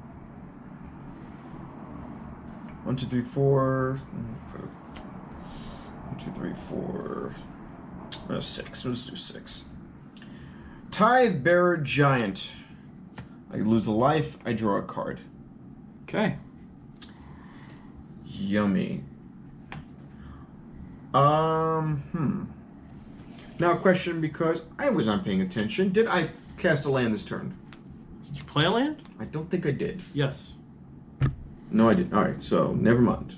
1, 2, 3, 4. 1, 2, 3, 4. 6. Let's do 6. Tithe Bearer Giant. I lose a life. I draw a card. Okay. Yummy. Now, question, because I was not paying attention. Did I cast a land this turn? Did you play a land? I don't think I did. Yes. No, I didn't. All right, so never mind.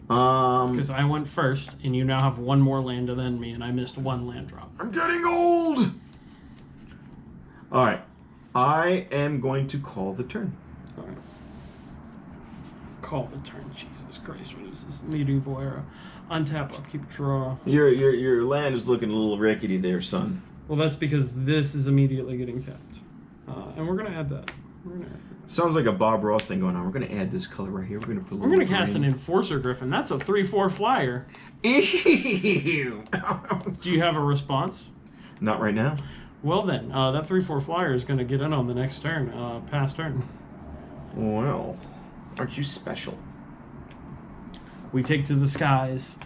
Because I went first, and you now have one more land than me, and I missed one land drop. I'm getting old. All right, I am going to call the turn. All right. Call the turn. Jesus Christ, what is this medieval era? Untap, upkeep, draw. Your land is looking a little rickety there, son. Well, that's because this is immediately getting tapped. And we're going to add that. Sounds like a Bob Ross thing going on. We're going to add this color right here. We're going to put a We're going to little cast an green. Enforcer Griffin. That's a 3/4 flyer. Ew. Do you have a response? Not right now. Well then, that 3/4 flyer is going to get in on the next turn, pass turn. Well, aren't you special? We take to the skies.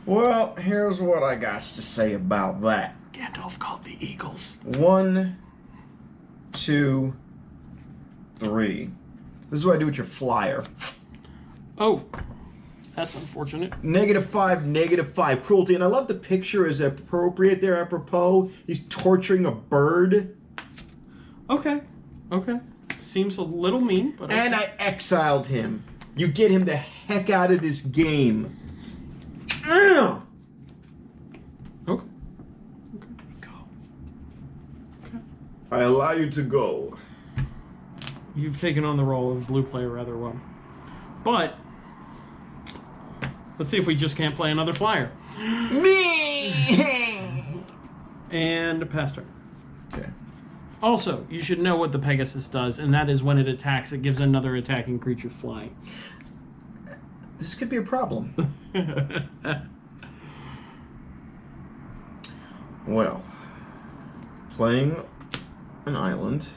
Well, here's what I got to say about that. Gandalf called the Eagles. 1, 2, 3. This is what I do with your flyer. Oh, that's unfortunate. -5, -5. Cruelty. And I love the picture is appropriate there, apropos. He's torturing a bird. Okay. Seems a little mean, but okay. And I exiled him. You get him the heck out of this game. Ow! Okay. Go. Okay. I allow you to go. You've taken on the role of blue player rather well. But let's see if we just can't play another flyer. Me! And pass turn. Okay. Also, you should know what the Pegasus does, and that is when it attacks, it gives another attacking creature flying. This could be a problem. Well, playing an island,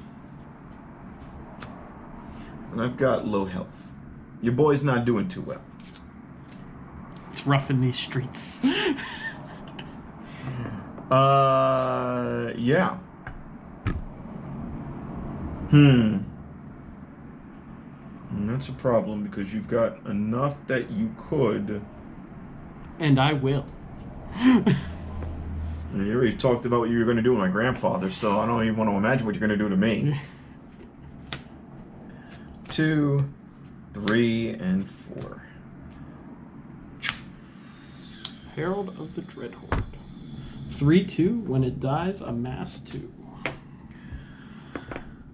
and I've got low health. Your boy's not doing too well. It's rough in these streets. Yeah. And that's a problem because you've got enough that you could. And I will. You already talked about what you were going to do with my grandfather, so I don't even want to imagine what you're going to do to me. 2, 3, and 4. Herald of the Dreadhorde. 3/2. When it dies, amass 2.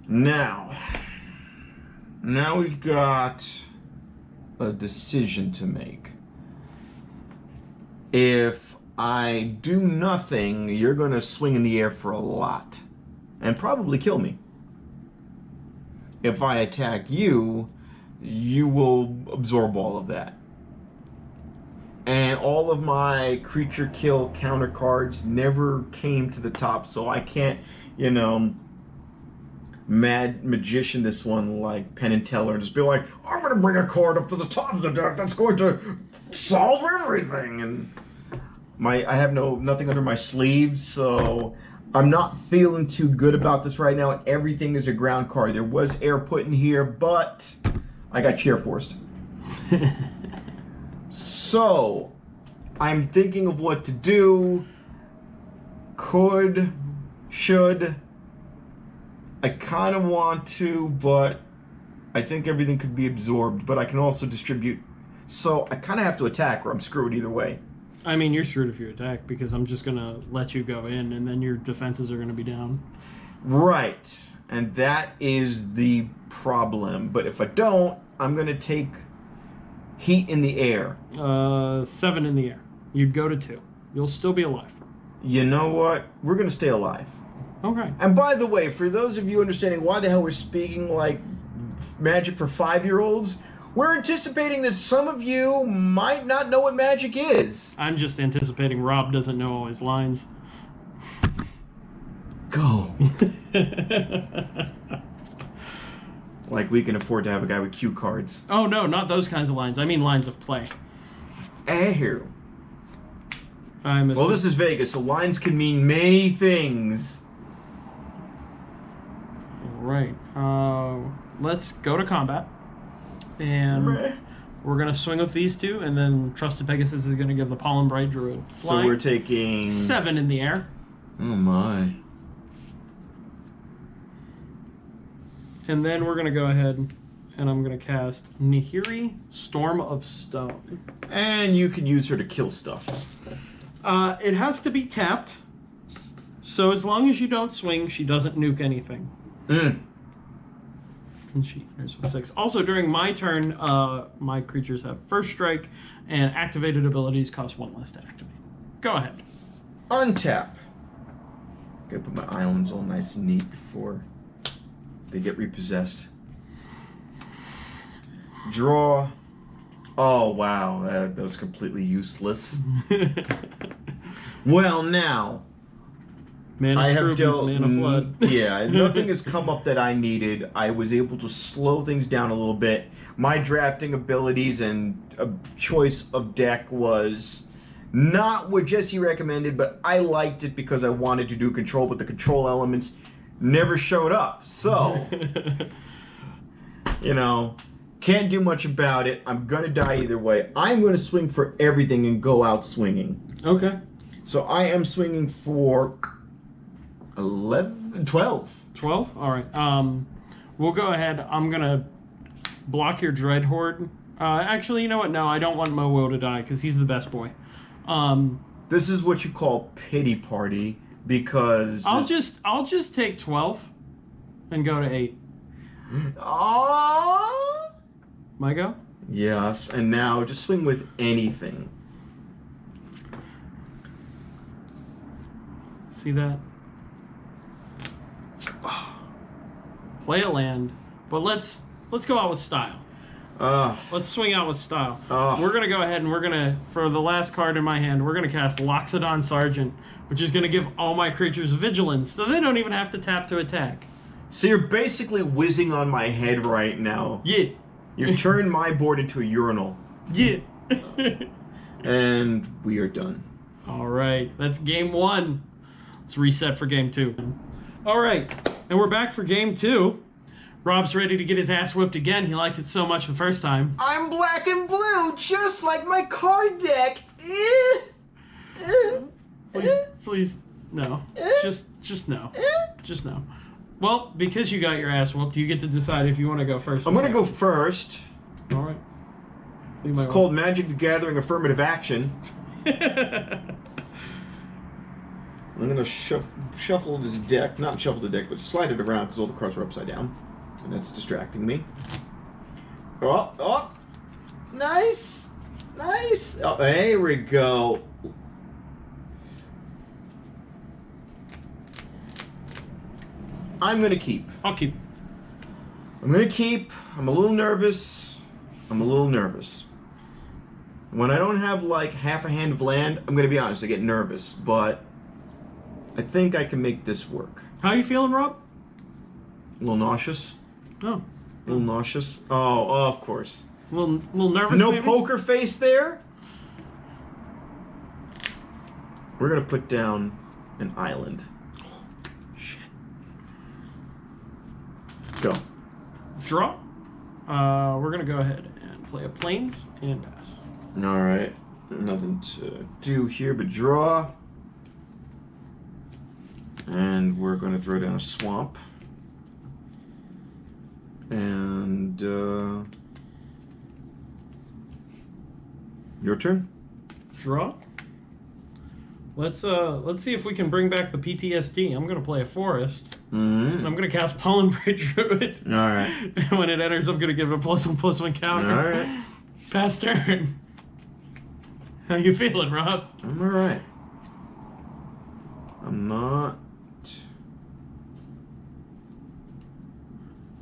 Now we've got a decision to make. If I do nothing, you're going to swing in the air for a lot and probably kill me. If I attack you, you will absorb all of that. And all of my creature kill counter cards never came to the top, so I can't, mad magician this one like Penn and Teller and just be like, I'm going to bring a card up to the top of the deck that's going to solve everything. And I have nothing under my sleeves, so I'm not feeling too good about this right now. Everything is a ground card. There was air put in here, but I got chair forced. So I'm thinking of what to do. Could, should. I kind of want to, but I think everything could be absorbed, but I can also distribute. So I kind of have to attack or I'm screwed either way. I mean, you're screwed if you attack because I'm just going to let you go in and then your defenses are going to be down. Right. And that is the problem. But if I don't, I'm going to take heat in the air. 7 in the air. You'd go to 2. You'll still be alive. You know what? We're going to stay alive. Okay. And by the way, for those of you understanding why the hell we're speaking like Magic for 5-year-olds, we're anticipating that some of you might not know what Magic is. I'm just anticipating Rob doesn't know all his lines. Go. Like we can afford to have a guy with cue cards. Oh, no, not those kinds of lines. I mean lines of play. Well, I'm this is Vegas, so lines can mean many things. Right. Let's go to combat. And we're going to swing with these two, and then Trusted Pegasus is going to give the Pollen Bright Druid flying. So we're taking 7 in the air. Oh my. And then we're going to go ahead and I'm going to cast Nahiri, Storm of Stone. And you can use her to kill stuff. It has to be tapped. So as long as you don't swing, she doesn't nuke anything. And she enters with 6. Also, during my turn, my creatures have first strike, and activated abilities cost 1 less to activate. Go ahead. Untap. Gotta put my islands all nice and neat before they get repossessed. Draw. Oh, wow. That was completely useless. Well, now. Mana I have Screw dealt. means Mana Flood. Yeah, nothing has come up that I needed. I was able to slow things down a little bit. My drafting abilities and choice of deck was not what Jesse recommended, but I liked it because I wanted to do control, but the control elements never showed up. So, you know, can't do much about it. I'm going to die either way. I'm going to swing for everything and go out swinging. Okay. So I am swinging for 12. 12? Alright. We'll go ahead. I'm gonna block your Dread Horde. Actually, you know what? No, I don't want Mo Will to die, because he's the best boy. This is what you call pity party, because... I'll just take 12 and go to 8. Aww. My go? Yes, and now just swing with anything. See that? Play a land, but let's go out with style. Let's swing out with style. We're gonna go ahead and we're gonna, for the last card in my hand, we're gonna cast Loxodon Sergeant, which is gonna give all my creatures vigilance, so they don't even have to tap to attack. So you're basically whizzing on my head right now. Yeah. You've turned my board into a urinal. Yeah. And we are done. All right, that's game 1. Let's reset for game 2. All right, and we're back for game 2. Rob's ready to get his ass whipped again. He liked it so much the first time. I'm black and blue, just like my card deck. Please, no. Just no. Just no. Well, because you got your ass whooped, you get to decide if you want to go first. I'm gonna go first. All right. It's called Magic the Gathering Affirmative Action. I'm gonna shuffle this deck, not shuffle the deck, but slide it around because all the cards are upside down, and that's distracting me. Oh, nice, nice. Oh, there we go. I'm gonna keep. I'll keep. I'm gonna keep. I'm a little nervous. When I don't have like half a hand of land, I'm gonna be honest, I get nervous, but I think I can make this work. How you feeling, Rob? A little nauseous. Oh. A little nauseous. Oh, of course. A little nervous, No maybe? poker face there. We're gonna put down an island. Shit. Go. Draw. We're gonna go ahead and play a Plains and pass. Alright. Nothing to do here but draw. And we're going to throw down a swamp. And your turn. Draw. Let's see if we can bring back the PTSD. I'm gonna play a forest. And I'm gonna cast Pollen Braid Druid. All right. And when it enters, I'm gonna give it a +1/+1 counter. All right. Pass turn. How you feeling, Rob? I'm all right. I'm not.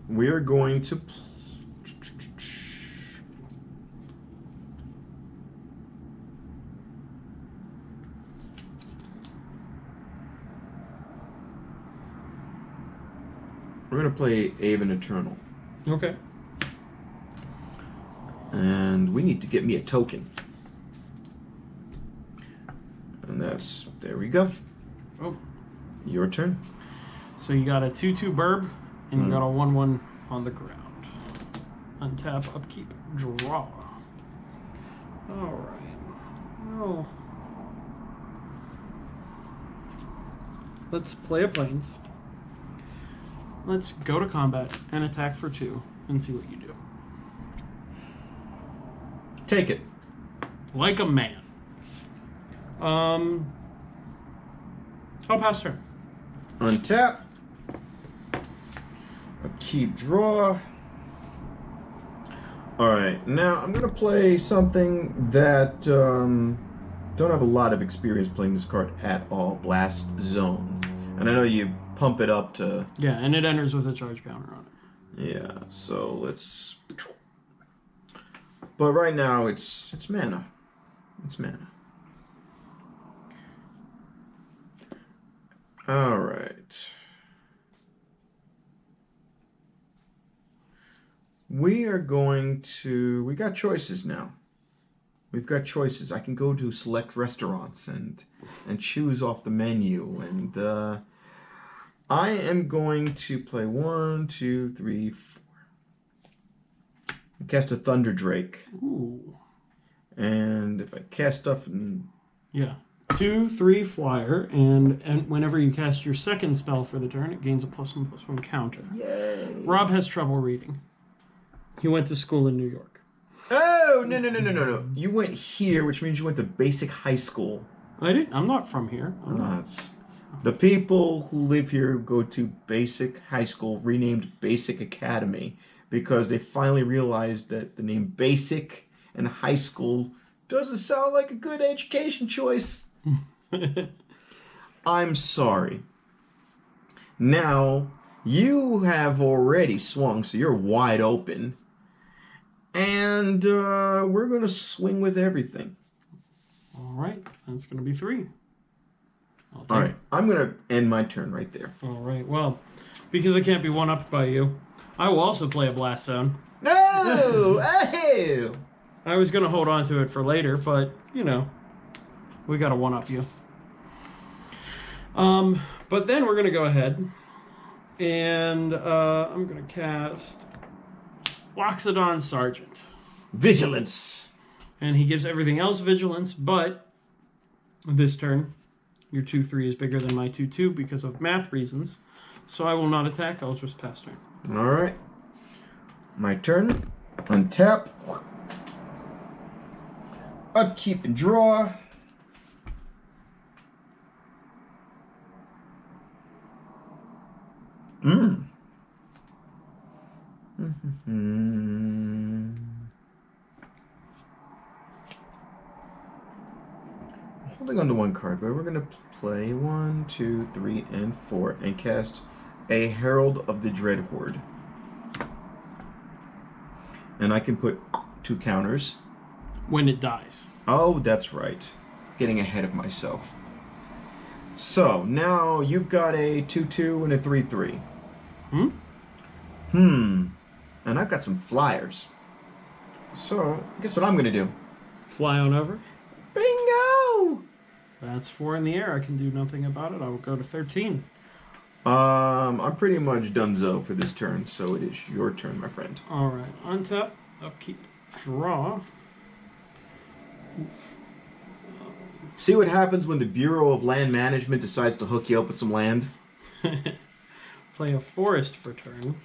We are going to. We're going to play Aven Eternal. Okay. And we need to get me a token. And that's, there we go. Oh. Your turn. So you got a 2/2 burb, and you got a 1/1 on the ground. Untap, upkeep, draw. Alright. Oh. Let's play a Plains. Let's go to combat and attack for 2 and see what you do. Take it. Like a man. I'll pass turn. Untap. Keep draw. Alright, now I'm going to play something that don't have a lot of experience playing this card at all. Blast Zone. And I know you pump it up to... Yeah, and it enters with a charge counter on it. Yeah, so let's... But right now, it's mana. It's mana. Alright. We are going to... We got choices now. We've got choices. I can go to select restaurants and choose off the menu. And I am going to play 1, 2, 3, 4. Cast a Thunder Drake. Ooh. And if I cast stuff and... Yeah. 2, 3 flyer, and whenever you cast your second spell for the turn, it gains a +1/+1 counter. Yay! Rob has trouble reading. He went to school in New York. Oh, no. You went here, which means you went to basic high school. I didn't. I'm not from here. I'm not. That's... The people who live here go to basic high school, renamed Basic Academy, because they finally realized that the name basic and high school doesn't sound like a good education choice. I'm sorry. Now, you have already swung, so you're wide open. And we're going to swing with everything. All right. That's going to be 3. I'll take All right. I'm going to end my turn right there. All right. Well, because I can't be one-upped by you, I will also play a Blast Zone. No! Oh! I was going to hold on to it for later, but, you know, we got to one-up you. But then we're going to go ahead, and I'm going to cast Loxodon Sergeant. Vigilance. And he gives everything else Vigilance, but this turn, your 2/3 is bigger than my 2/2 because of math reasons. So I will not attack, I'll just pass turn. All right. My turn. Untap. Upkeep and draw. Holding on to one card, but we're going to play 1, 2, 3, and 4 and cast a Herald of the Dread Horde. And I can put 2 counters. When it dies. Oh, that's right. Getting ahead of myself. So, now you've got a 2/2 and a 3/3. And I've got some flyers. So, guess what I'm going to do? Fly on over. Bingo! That's 4 in the air. I can do nothing about it. I will go to 13. I'm pretty much donezo for this turn, so it is your turn, my friend. All right. Untap, upkeep, draw. See what happens when the Bureau of Land Management decides to hook you up with some land? Play a forest for turn.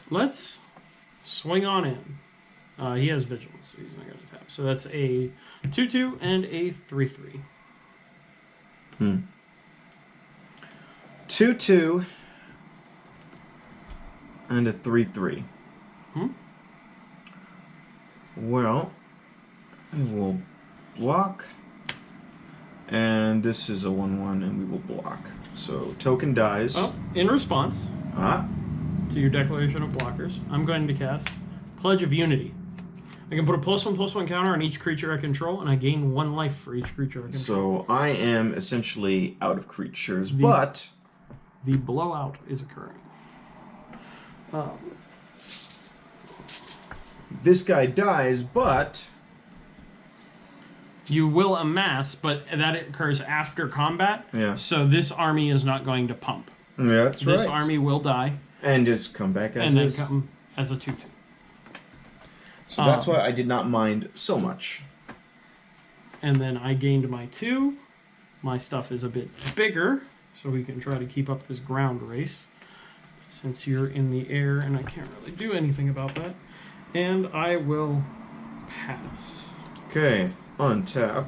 Let's swing on in. He has vigilance, so he's not going to tap. So that's a 2/2 and a 3/3. 2/2 and a 3/3. Well, I will block, and this is a 1/1, and we will block. So token dies. Well, in response to your declaration of blockers, I'm going to cast Pledge of Unity. I can put a +1/+1 counter on each creature I control, and I gain 1 life for each creature I control. So I am essentially out of creatures, but the blowout is occurring. This guy dies, but you will amass, but that occurs after combat. Yeah. So this army is not going to pump. Yeah, that's right. This army will die. And just come back as and then is. come as a 2/2. So that's why I did not mind so much. And then I gained my 2. My stuff is a bit bigger, so we can try to keep up this ground race. Since you're in the air, and I can't really do anything about that. And I will pass. Okay, untap.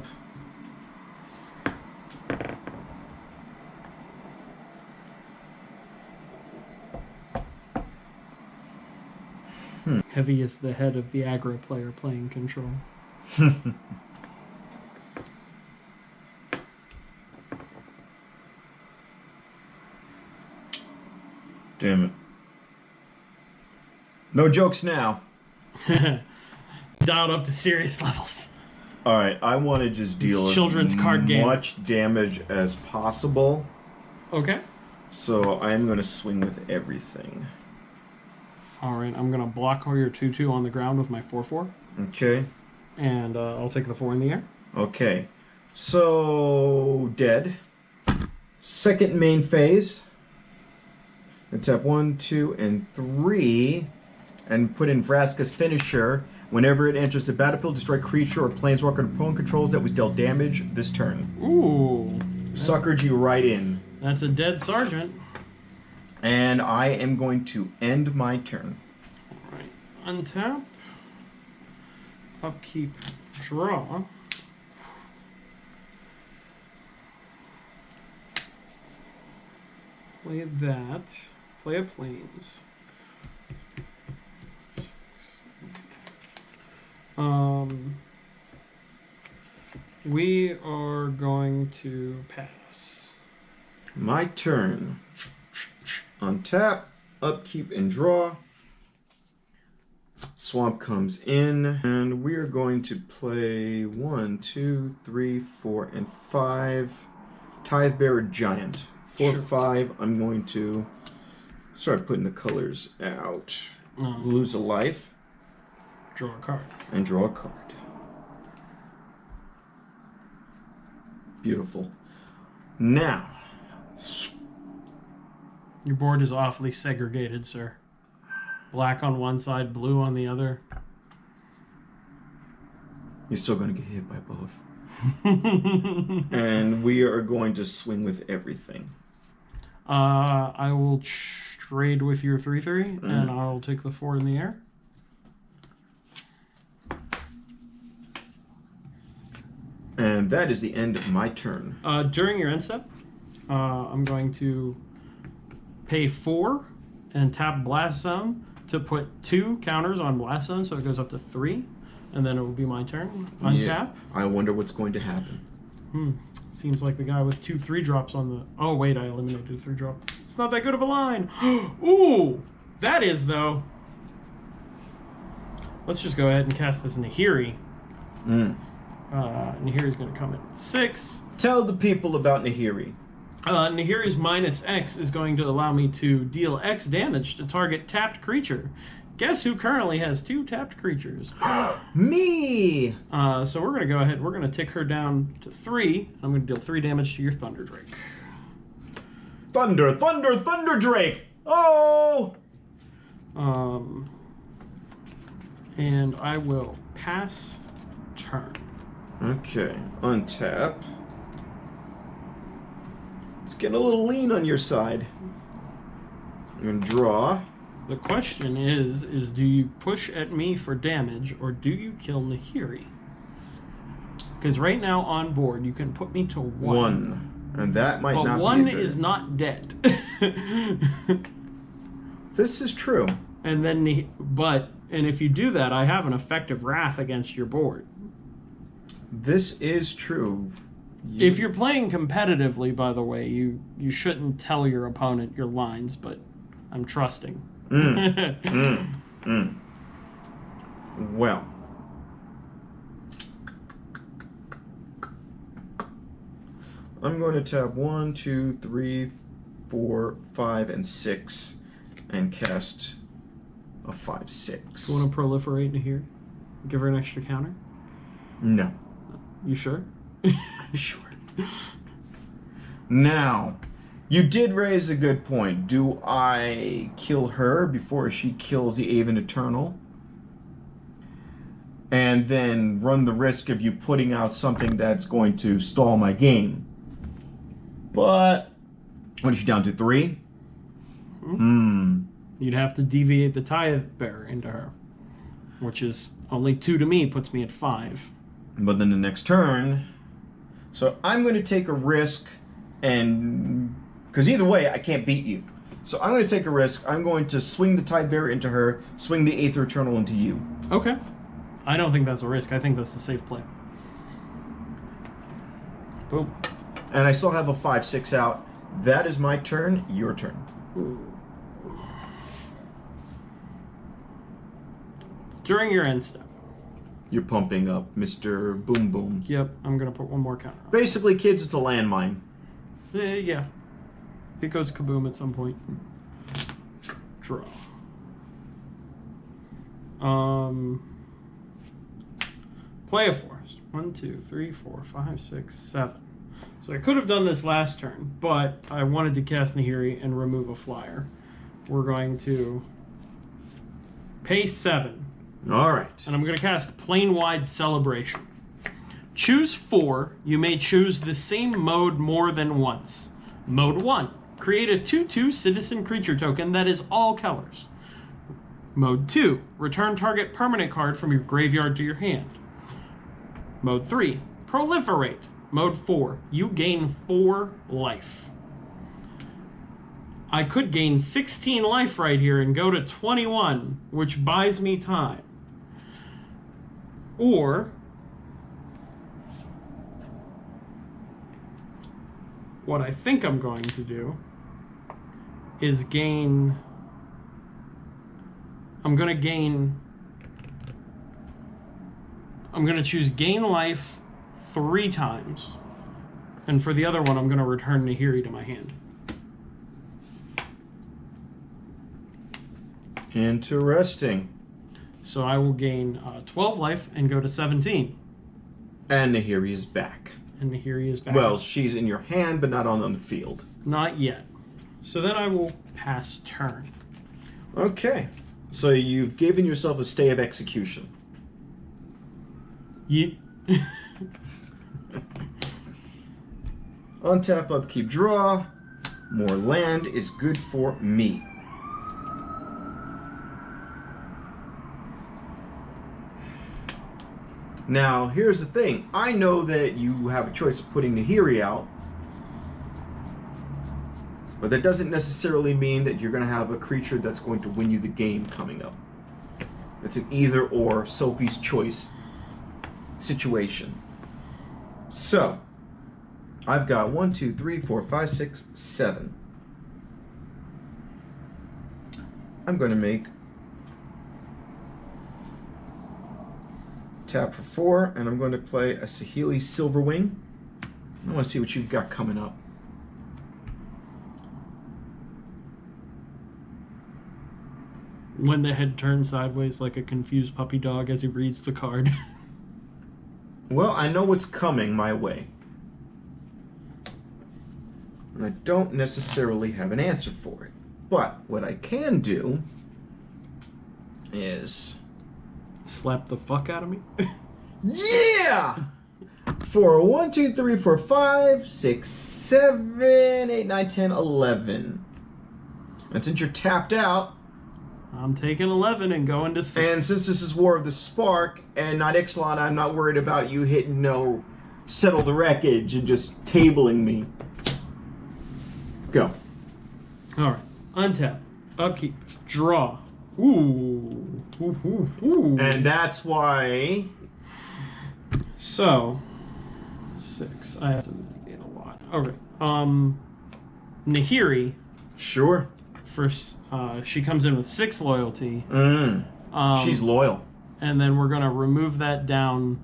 Heavy is the head of the aggro player playing control. Damn it. No jokes now. Dialed up to serious levels. Alright, I want to just deal It's children's card game. much damage as possible. Okay. So I'm going to swing with everything. Alright, I'm going to block all your 2/2 on the ground with my 4/4. Okay. And I'll take the 4 in the air. Okay. So, dead. Second main phase. And tap 1, 2, and 3. And put in Vraska's finisher. Whenever it enters the battlefield, destroy creature or planeswalker opponent controls that was dealt damage this turn. Ooh. Suckered you right in. That's a dead sergeant. And I am going to end my turn. Alright. Untap. Upkeep. Draw. Play that. Play a planes. We are going to pass. My turn. Untap, upkeep, and draw. Swamp comes in, and we are going to play 1, 2, 3, 4, and 5. Tithebearer Giant. 4, Sure. 5. I'm going to start putting the colors out. Lose a life. Draw a card. And draw a card. Beautiful. Now, Your board is awfully segregated, sir. Black on one side, blue on the other. you're still going to get hit by both. And we are going to swing with everything. I will trade with your 3/3, and I'll take the 4 in the air. And that is the end of my turn. During your end step, I'm going to pay 4 and tap Blast Zone to put 2 counters on Blast Zone, so it goes up to 3, and then it will be my turn. Untap. Yeah, I wonder what's going to happen. Seems like the guy with 2 3-drops on the... Oh, wait, I eliminated a 3-drop. It's not that good of a line. Ooh, that is, though. Let's just go ahead and cast this Nahiri. Nahiri's going to come in with 6. Tell the people about Nahiri. Nahiri's -X is going to allow me to deal X damage to target tapped creature. Guess who currently has 2 tapped creatures? Me! So we're going to go ahead. We're going to tick her down to 3. I'm going to deal 3 damage to your Thunder Drake. Thunder, thunder, thunder Drake! Oh! And I will pass turn. Okay, untap. It's getting a little lean on your side. I'm going to draw. The question is do you push at me for damage or do you kill Nahiri? Because right now on board you can put me to 1. And that might But not 1 be a good- is not dead. This is true. And then, and if you do that, I have an effective wrath against your board. This is true. If you're playing competitively, by the way, you shouldn't tell your opponent your lines, but I'm trusting. Well. I'm going to tap 1, 2, 3, 4, 5, and 6 and cast a 5/6. You want to proliferate Nahiri? Give her an extra counter? No. You sure? I'm sure. Now, you did raise a good point. Do I kill her before she kills the Aven Eternal? And then run the risk of you putting out something that's going to stall my game. But, what is she down to, 3? You'd have to deviate the Tithebearer into her, which is only 2 to me, puts me at 5. But then the next turn... So I'm going to take a risk, and... Because either way, I can't beat you. So I'm going to take a risk. I'm going to swing the Tidebearer into her, swing the Aether Eternal into you. Okay. I don't think that's a risk. I think that's the safe play. Boom. And I still have a 5/6 out. That is my turn. Your turn. During your end step. You're pumping up Mr. Boom Boom. Yep, I'm gonna put one more counter on. Basically, kids, it's a landmine. Yeah. It goes kaboom at some point. Draw. Play a forest. 1, 2, 3, 4, 5, 6, 7. So I could have done this last turn, but I wanted to cast Nahiri and remove a flyer. We're going to pay 7. All right. And I'm going to cast Plane-Wide Celebration. Choose 4. You may choose the same mode more than once. Mode 1. Create a 2/2 citizen creature token that is all colors. Mode 2. Return target permanent card from your graveyard to your hand. Mode 3. Proliferate. Mode 4. You gain 4 life. I could gain 16 life right here and go to 21, which buys me time. Or what I think I'm going to do is gain... I'm going to choose gain life 3 times. And for the other one, I'm going to return Nahiri to my hand. Interesting. So I will gain 12 life and go to 17. And Nahiri is back. And Nahiri is back. Well, she's in your hand, but not on the field. Not yet. So then I will pass turn. Okay. So you've given yourself a stay of execution. Yeet. Untap, upkeep, draw. More land is good for me. Now, here's the thing. I know that you have a choice of putting Nahiri out, but that doesn't necessarily mean that you're going to have a creature that's going to win you the game coming up. It's an either-or, Sophie's choice situation. So, I've got 1, 2, 3, 4, 5, 6, 7. I'm going to make tap for 4, and I'm going to play a Saheeli Silverwing. I want to see what you've got coming up. When the head turns sideways like a confused puppy dog as he reads the card. Well, I know what's coming my way. And I don't necessarily have an answer for it. But what I can do is... Slap the fuck out of me? Yeah! For 1, 2, 3, 4, 5, 6, 7, 8, 9, 10, 11. And since you're tapped out, I'm taking 11 and going to 6. and since this is War of the Spark and not Ixalan, I'm not worried about you hitting no Settle the Wreckage and just tabling me. Go. Alright. Untap. Upkeep. Draw. Ooh. Ooh, ooh, ooh. And that's why... So, 6. I have to mitigate a lot. Okay. Nahiri, Sure. first, she comes in with 6 loyalty. She's loyal. And then we're going to remove that down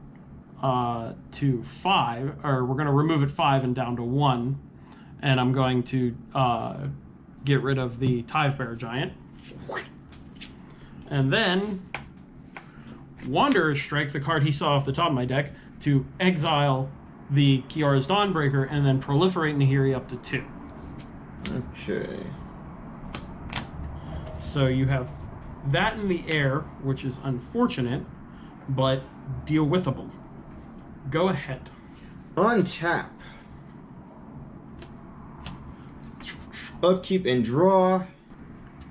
to 5. Or we're going to remove it 5 and down to 1. And I'm going to get rid of the Tithe-Bearer Giant. And then Wanderer's Strike, the card he saw off the top of my deck, to exile the Kiara's Dawnbreaker and then proliferate Nahiri up to 2. Okay. So you have that in the air, which is unfortunate, but deal withable. Go ahead. Untap. Upkeep and draw.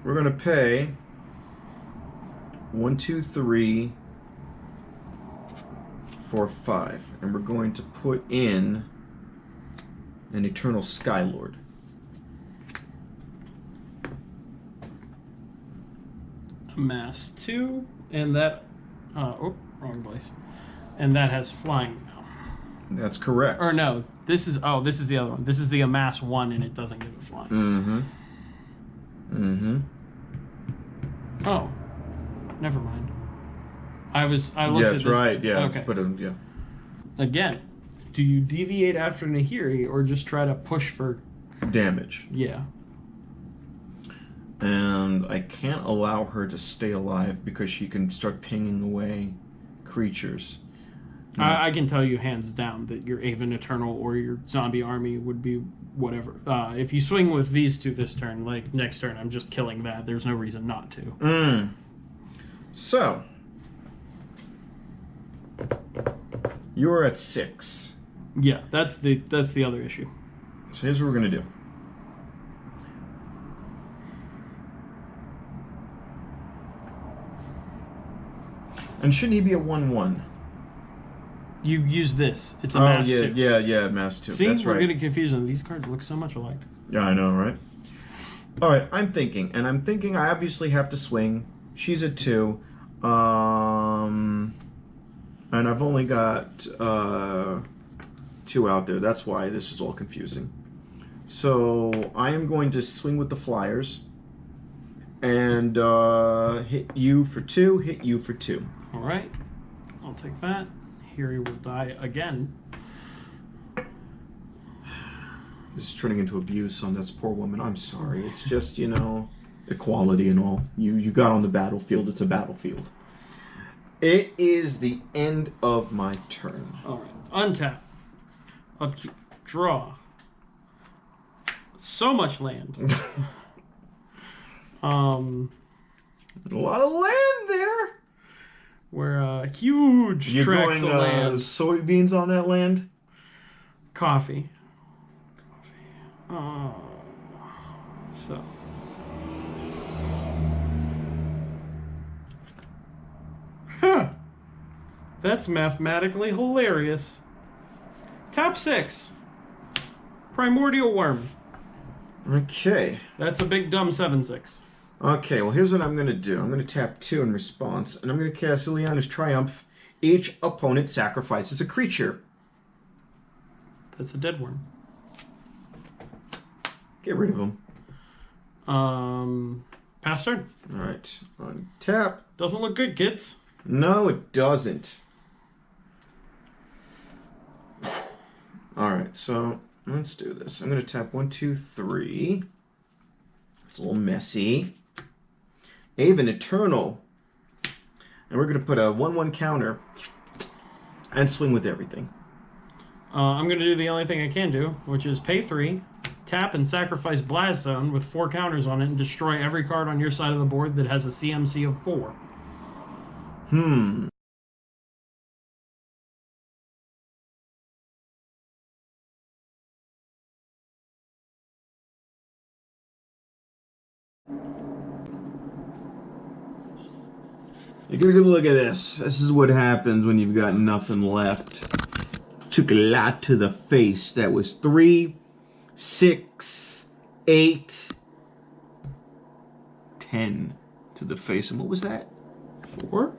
We're going to pay 1, 2, 3, 4, 5. And we're going to put in an Eternal Skylord. Amass 2, and that... oh, wrong place. And that has flying now. That's correct. Or no, this is... Oh, this is the other one. This is the Amass 1, and it doesn't give it flying. Mm-hmm. Mm-hmm. Oh. Never mind. I looked Yeah, at that's this. right. Yeah. Okay. But yeah. Again, do you deviate after Nahiri or just try to push for? Damage. Yeah. And I can't allow her to stay alive because she can start pinging away creatures. I can tell you hands down that your Aven Eternal or your zombie army would be whatever. If you swing with these two this turn, like next turn, I'm just killing that. There's no reason not to. So you're at 6. Yeah, that's the other issue. So here's what we're gonna do. And shouldn't he be a 1/1? You use this. It's a mass yeah, too. yeah, mass 2. See, That's we're right. getting confused. These cards look so much alike. Yeah, I know, right? All right, I'm thinking I obviously have to swing. She's a 2. And I've only got 2 out there. That's why this is all confusing. So I am going to swing with the flyers and hit you for 2, hit you for 2. All right, I'll take that. Here he will die again. This is turning into abuse on this poor woman. I'm sorry. It's just, equality and all. You got on the battlefield. It's a battlefield. It is the end of my turn. All right, untap, upkeep, draw. So much land. A lot of land there. We're huge You're tracts going of land. soybeans on that land? Coffee. So. Huh. That's mathematically hilarious. Top 6. Primordial Worm. Okay. That's a big dumb 7/6. Okay, well, here's what I'm going to do. I'm going to tap 2 in response, and I'm going to cast Ileana's Triumph. Each opponent sacrifices a creature. That's a dead worm. Get rid of them. Pass turn. All right. On tap. Doesn't look good, kids. No, it doesn't. All right, so let's do this. I'm going to tap 1, 2, 3. It's a little messy. Aven Eternal. And we're going to put a 1/1 counter and swing with everything. I'm going to do the only thing I can do, which is pay 3, tap and sacrifice Blast Zone with 4 counters on it, and destroy every card on your side of the board that has a CMC of 4. You get a good look at this. This is what happens when you've got nothing left. Took a lot to the face. That was 3, 6, 8, 10 to the face. And what was that? 4?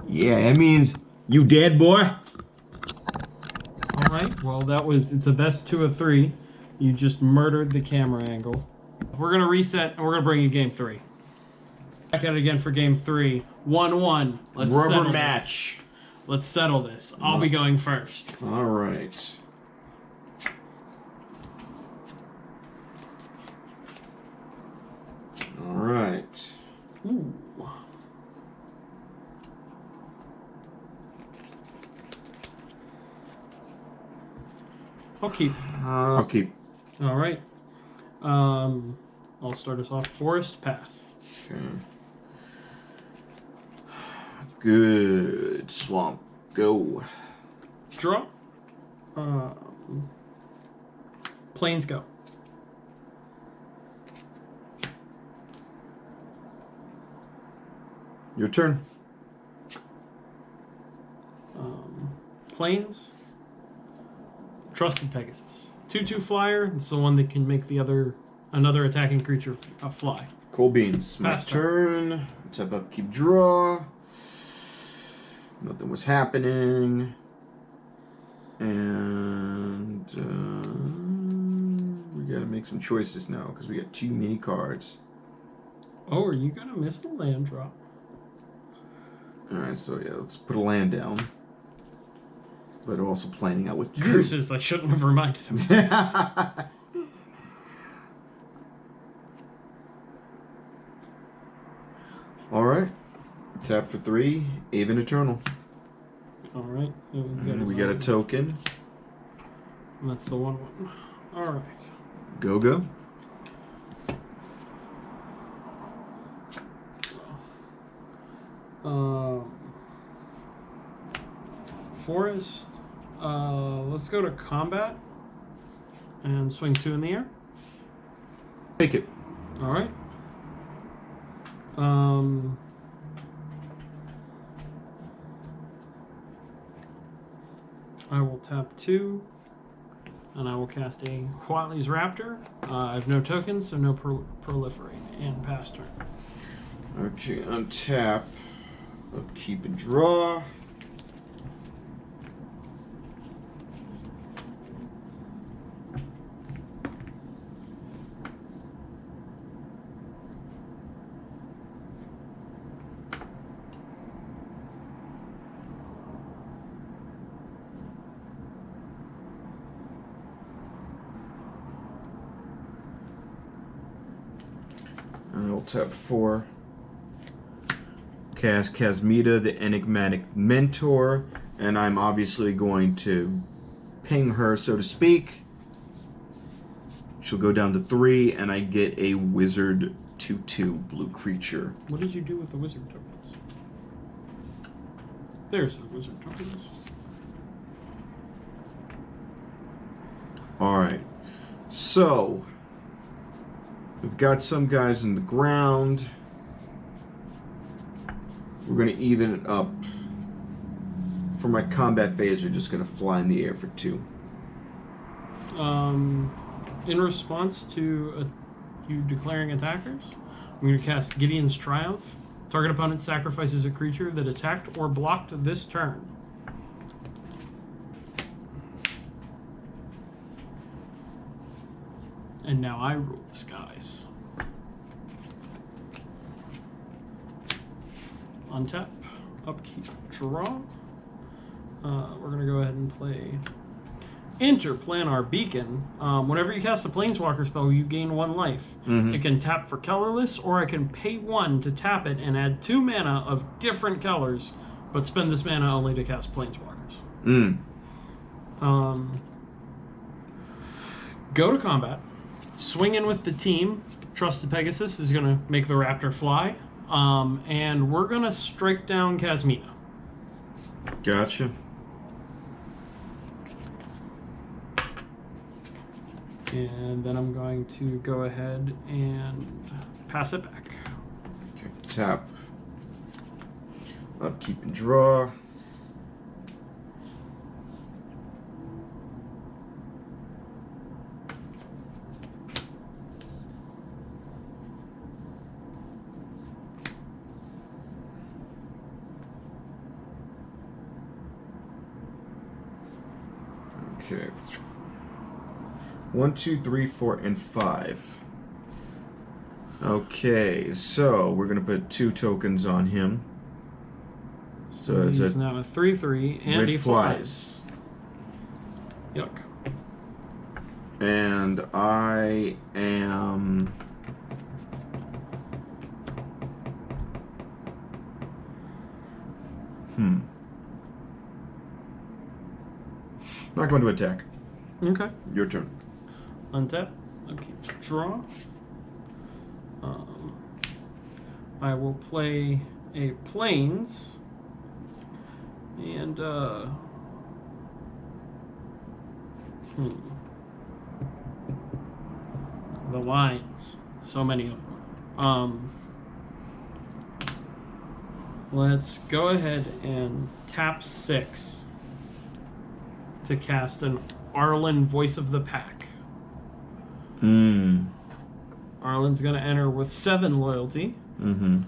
Yeah, that means you dead, boy. Alright, well it's a best 2 of 3. You just murdered the camera angle. We're going to reset and we're going to bring you game 3. Back at it again for game 3. 1-1. Let's Rubber settle match. This. Let's settle this. I'll be going first. All right. All right. Ooh. I'll keep. I'll keep. All right. I'll start us off. Forest, pass. Okay. Good. Swamp, go. Draw. Plains, go. Your turn. Plains. Trusted Pegasus. 2/2 flyer. It's the one that can make another attacking creature fly. Cool beans. My Pass turn. Tap up, keep draw. Nothing was happening. And we gotta make some choices now because we got too many cards. Oh, are you gonna miss the land drop? Alright, so yeah, let's put a land down. But also planning out what to do. Curses, I shouldn't have reminded him. Alright. Tap for 3, Aven Eternal. Alright. We got a token. And that's the one. Alright. Go. Forest. Let's go to combat and swing 2 in the air. Take it. All right. I will tap 2, and I will cast a Huatli's Raptor. I have no tokens, so no proliferate, and pass turn. Okay, untap. Upkeep and draw. And I'll tap 4. Cast Kasmita, the Enigmatic Mentor, and I'm obviously going to ping her, so to speak. She'll go down to 3, and I get a Wizard 2/2 blue creature. What did you do with the wizard tokens? There's the wizard tokens. Alright, so we've got some guys in the ground. We're going to even it up. For my combat phase, we're just going to fly in the air for 2. In response to you declaring attackers, I'm going to cast Gideon's Triumph. Target opponent sacrifices a creature that attacked or blocked this turn. And now I rule the skies. Untap, upkeep, draw. We're going to go ahead and play Interplanar Beacon. Whenever you cast a Planeswalker spell, you gain 1 life. It can tap for colorless, or I can pay 1 to tap it and add 2 mana of different colors, but spend this mana only to cast Planeswalkers. Go to combat. Swing in with the team. Trusted Pegasus is going to make the Raptor fly. And we're going to strike down Kasmita. Gotcha. And then I'm going to go ahead and pass it back. Okay, tap. Upkeep and draw. Okay. 1, 2, 3, 4, and 5. Okay, so we're gonna put 2 tokens on him. So it's He's a now a 3/3, and red he flies. Yuck. and I am not going to attack. Okay. Your turn. Untap. Okay. Draw. I will play a Plains. And, the lines. So many of them. Let's go ahead and tap 6 to cast an Arlen Voice of the Pack. Arlen's going to enter with 7 loyalty. And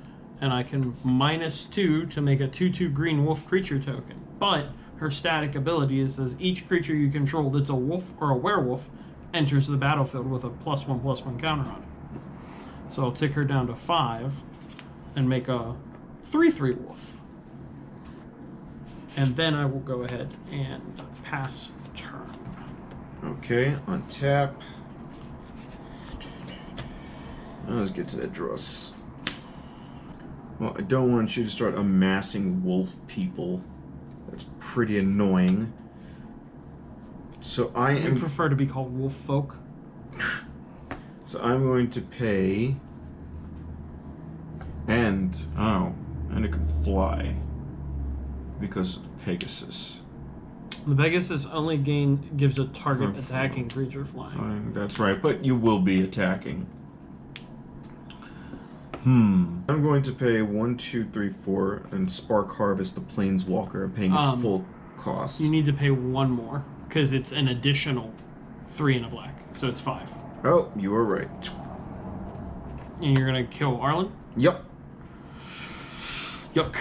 I can -2 to make a 2/2 green wolf creature token. But her static ability is as each creature you control that's a wolf or a werewolf enters the battlefield with a +1/+1 counter on it. So I'll tick her down to 5 and make a 3/3 wolf. And then I will go ahead and pass turn. Okay, untap. Let's get to that Dross. Well, I don't want you to start amassing wolf people. That's pretty annoying. So I I am. prefer to be called wolf folk. So I'm going to pay. And it can fly because of Pegasus. The Pegasus only gives a target Okay. attacking creature flying. Fine, that's right, but you will be attacking. I'm going to pay 1, 2, 3, 4, and Spark Harvest the Planeswalker. I'm paying its full cost. You need to pay one more because it's an additional 3 and a black, so it's 5. Oh, you are right. And you're gonna kill Arlen. Yep. Yuck.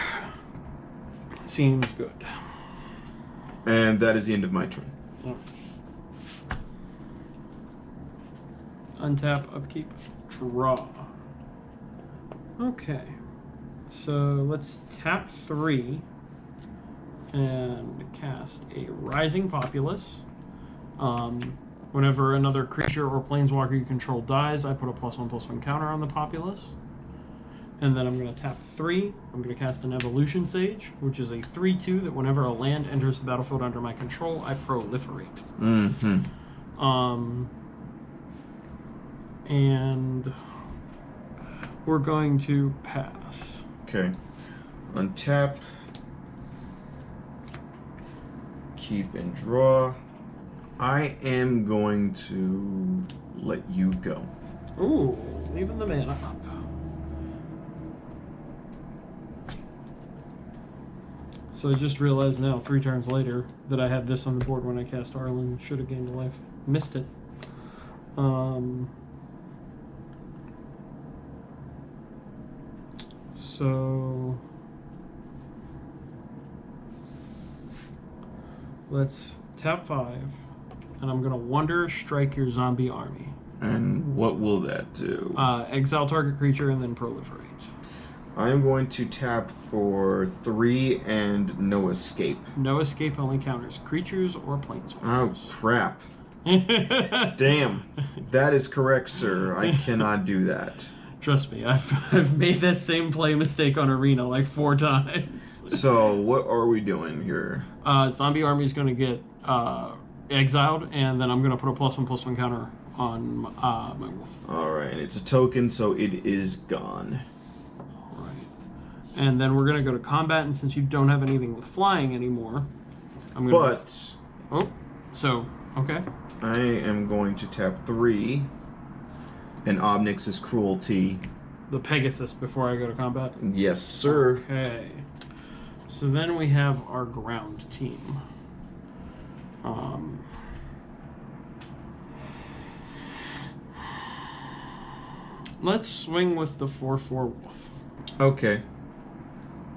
Seems good. And that is the end of my turn. Untap, upkeep, draw. Okay. So let's tap 3 and cast a Rising Populace. Whenever another creature or planeswalker you control dies, I put a +1/+1 counter on the Populace. And then I'm going to tap 3. I'm going to cast an Evolution Sage, which is a 3/2 that whenever a land enters the battlefield under my control, I proliferate. And we're going to pass. Okay. Untap. Keep and draw. I am going to let you go. Ooh, leaving the mana up. So I just realized now, 3 turns later, that I had this on the board when I cast Arlen. Should have gained a life. Missed it. So let's tap 5, and I'm gonna Wonder Strike your zombie army. And what will that do? Exile target creature and then proliferate. I am going to tap for 3 and no escape. No escape only counters creatures or Oh, planeswalkers. crap. Damn. That is correct, sir. I cannot do that. Trust me, I've made that same play mistake on Arena like 4 times. So, what are we doing here? Zombie army is going to get exiled, and then I'm going to put a +1/+1 counter on my wolf. Alright, it's a token, so it is gone. Alright. And then we're going to go to combat, and since you don't have anything with flying anymore, I'm going to... But, Oh, so, okay. I am going to tap 3 and Obnix's Cruelty. The Pegasus before I go to combat. Yes, sir. Okay. So then we have our ground team. Let's swing with the 4/4 wolf. Okay.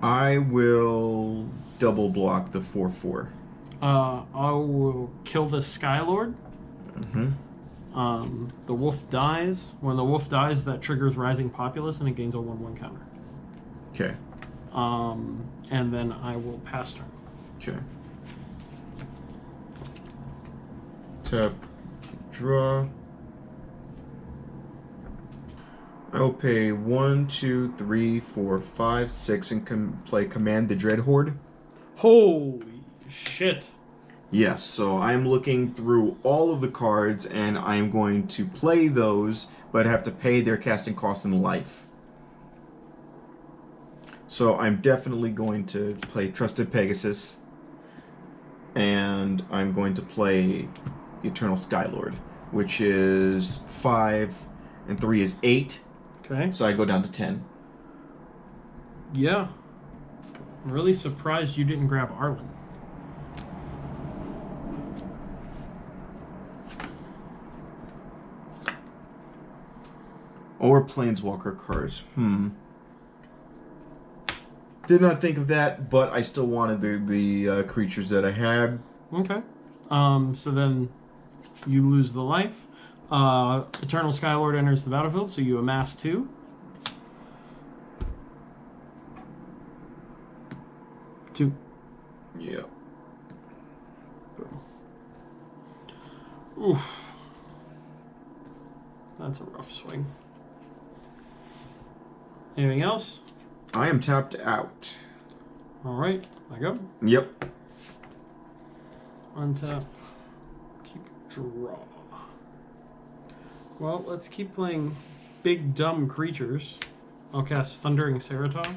I will double block the 4/4. I will kill the Skylord. The wolf dies. When the wolf dies, that triggers Rising Populace and it gains a 1/1 counter. Okay. And then I will pass turn. Okay. Tap, draw. I will pay 1, 2, 3, 4, 5, 6, and play Command the Dread Horde. Holy shit. Yes, so I'm looking through all of the cards, and I'm going to play those, but have to pay their casting cost in life. So I'm definitely going to play Trusted Pegasus, and I'm going to play Eternal Skylord, which is 5, and 3 is 8. Okay. So I go down to 10. Yeah. I'm really surprised you didn't grab Arlen. Or Planeswalker cards. Did not think of that, but I still wanted the creatures that I had. Okay. So then you lose the life. Eternal Skylord enters the battlefield, so you amass 2. Yep. Oof. That's a rough swing. Anything else? I am tapped out. All right, I go. Yep. Untap. Keep draw. Well, let's keep playing big dumb creatures. I'll cast Thundering Ceratok.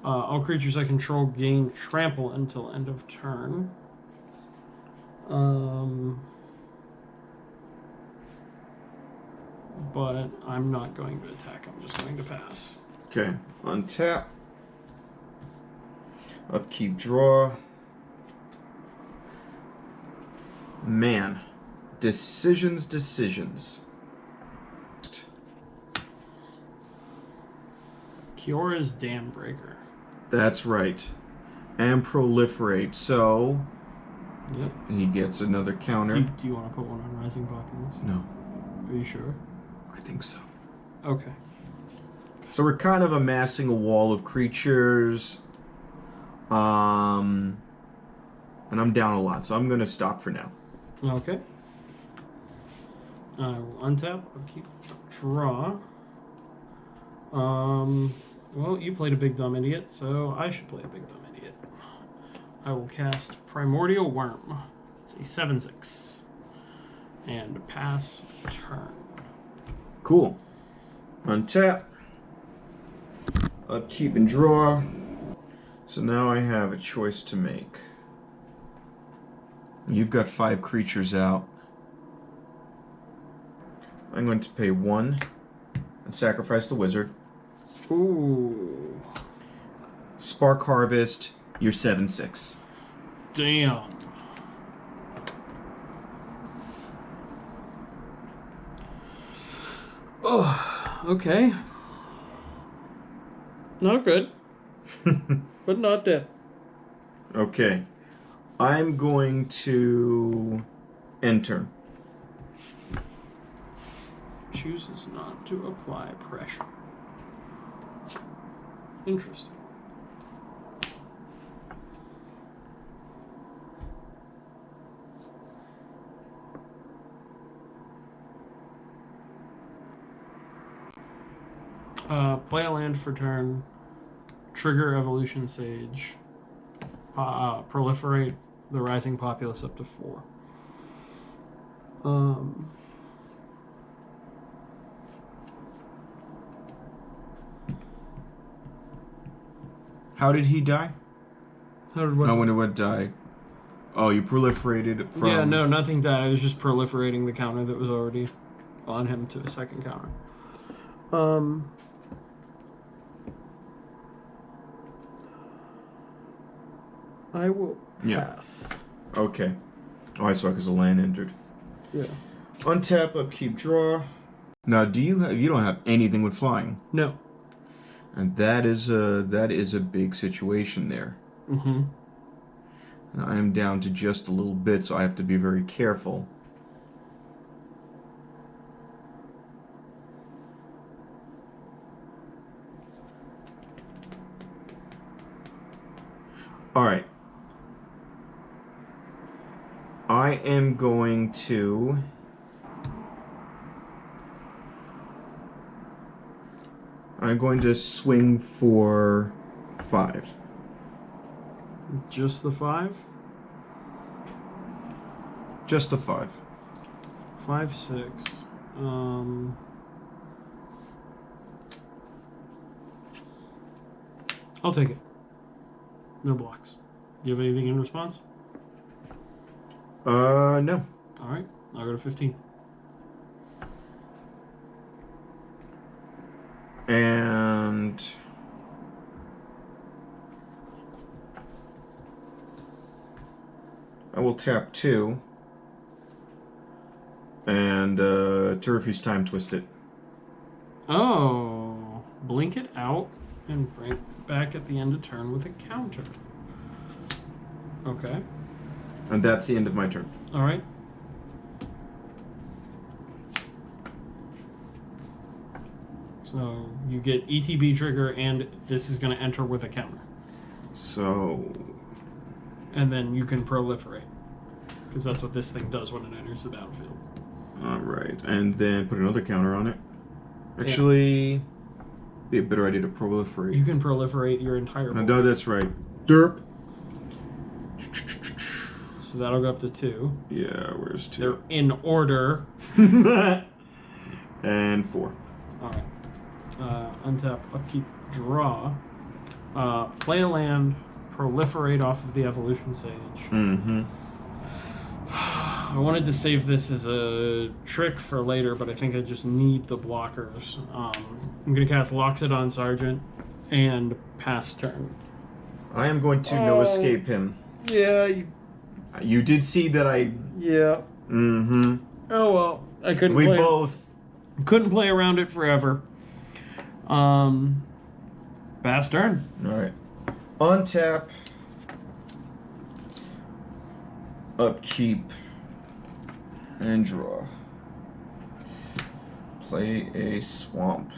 All creatures I control gain trample until end of turn. But I'm not going to attack. I'm just going to pass. Okay. Untap. Upkeep, draw. Man. Decisions. Kiora's Dambreaker. That's right. And proliferate. So Yep. he gets another counter. Do you want to put one on Rising Populace? No. Are you sure? I think so. Okay. So we're kind of amassing a wall of creatures. And I'm down a lot, so I'm going to stop for now. Okay. I will untap, upkeep, draw. Well, you played a big dumb idiot, so I should play a big dumb idiot. I will cast Primordial Worm. It's a 7/6. And pass turn. Cool. Untap. Upkeep and draw. So now I have a choice to make. You've got 5 creatures out. I'm going to pay 1 and sacrifice the wizard. Ooh. Spark Harvest, you're 7/6. Damn. Oh, okay. Not good. But not dead. Okay. I'm going to enter. Chooses not to apply pressure. Interesting. Play a land for turn. Trigger Evolution Sage. Proliferate the Rising Populace up to 4. How did he die? How did what? Oh, when it went die. Oh, you proliferated from... Yeah, no, nothing died. I was just proliferating the counter that was already on him to a second counter. I will pass. Yeah. Okay. Oh, I saw because the land entered. Yeah. Untap, upkeep, draw. Now, you don't have anything with flying, No. and that is a big situation there. Mm-hmm. I am down to just a little bit, so I have to be very careful. All right. I am going to... I'm going to swing for 5. Just the 5? Just the 5. 5, 6. I'll take it. No blocks. Do you have anything in response? No. Alright, I'll go to 15. And... I will tap 2. And, to refuse time twist it. Oh, blink it out and bring it back at the end of turn with a counter. Okay. And that's the end of my turn. Alright. So you get ETB trigger, and this is going to enter with a counter. So, And then you can proliferate. Because that's what this thing does when it enters the battlefield. all right, and then put another counter on it. Actually, be a better idea to proliferate. You can proliferate your entire board. No, that's right. Derp. So that'll go up to 2. Yeah, where's They're 2? in order. And 4. Alright. Untap, upkeep, draw. Play a land, proliferate off of the evolution sage. Mm-hmm. I wanted to save this as a trick for later, but I think I just need the blockers. I'm going to cast Loxodon Sergeant and pass turn. I am going to no escape him. Yeah. You did see that I... Yeah. Mm-hmm. Oh well, I couldn't We play. both... Couldn't play around it forever. Pass turn. Alright. Untap. Upkeep. And draw. Play a swamp.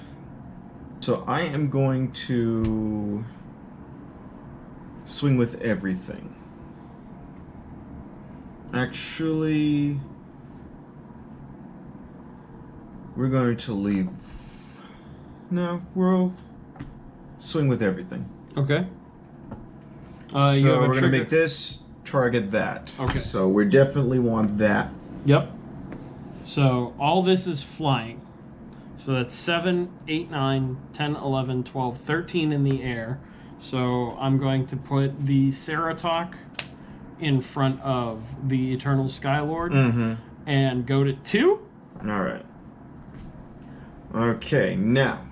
So I am going to swing with everything. Actually, we're going to leave. No, we'll swing with everything. Okay. So You have a we're going to trigger. make this target that. Okay. So we definitely want that. Yep. So all this is flying. So that's 7, 8, 9, 10, 11, 12, 13 in the air. So I'm going to put the Ceratok in front of the Eternal Skylord Mm-hmm. and go to 2. All right. Okay, now.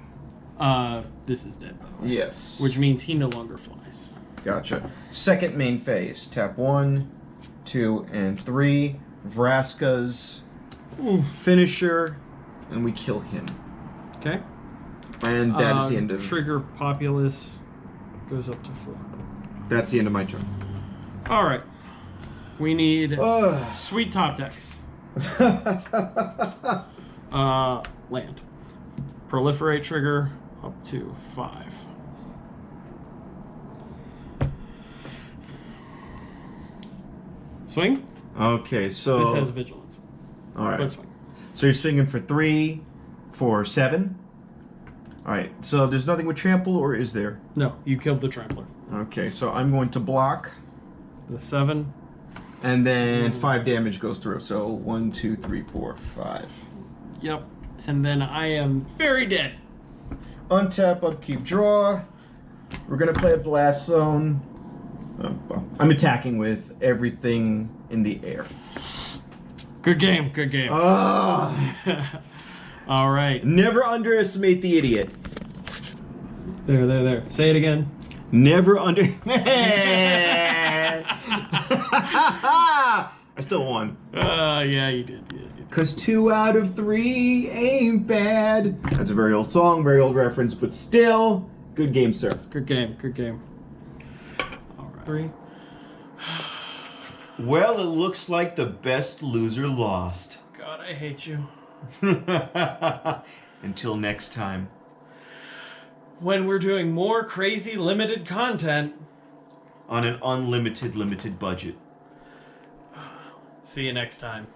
This is dead, by the way. Yes. Which means he no longer flies. Gotcha. Second main phase. Tap 1, 2, and 3. Vraska's finisher, and we kill him. Okay. And that is the end of. Trigger Populace goes up to 4. That's the end of my turn. All right. We need sweet top decks. Land. Proliferate trigger up to 5. Swing. Okay, so. This has vigilance. All right. But swing. So you're swinging for 3, for 7. All right. So there's nothing with trample, or is there? No, you killed the trampler. Okay. So I'm going to block, The 7. and then 5 damage goes through. So 1, 2, 3, 4, 5. Yep. And then I am very dead. Untap, upkeep, draw. We're gonna play a blast zone. Well, I'm attacking with everything in the air. Good game. Good game. Ah! All right. Never underestimate the idiot. There. Say it again. Never under. I still won. Yeah, you did. Cause 2 out of 3 ain't bad. That's a very old song, very old reference, but still, good game, sir. Good game. All right. 3. Well, it looks like the best loser lost. God, I hate you. Until next time. When we're doing more crazy limited content. On an unlimited, limited budget. See you next time.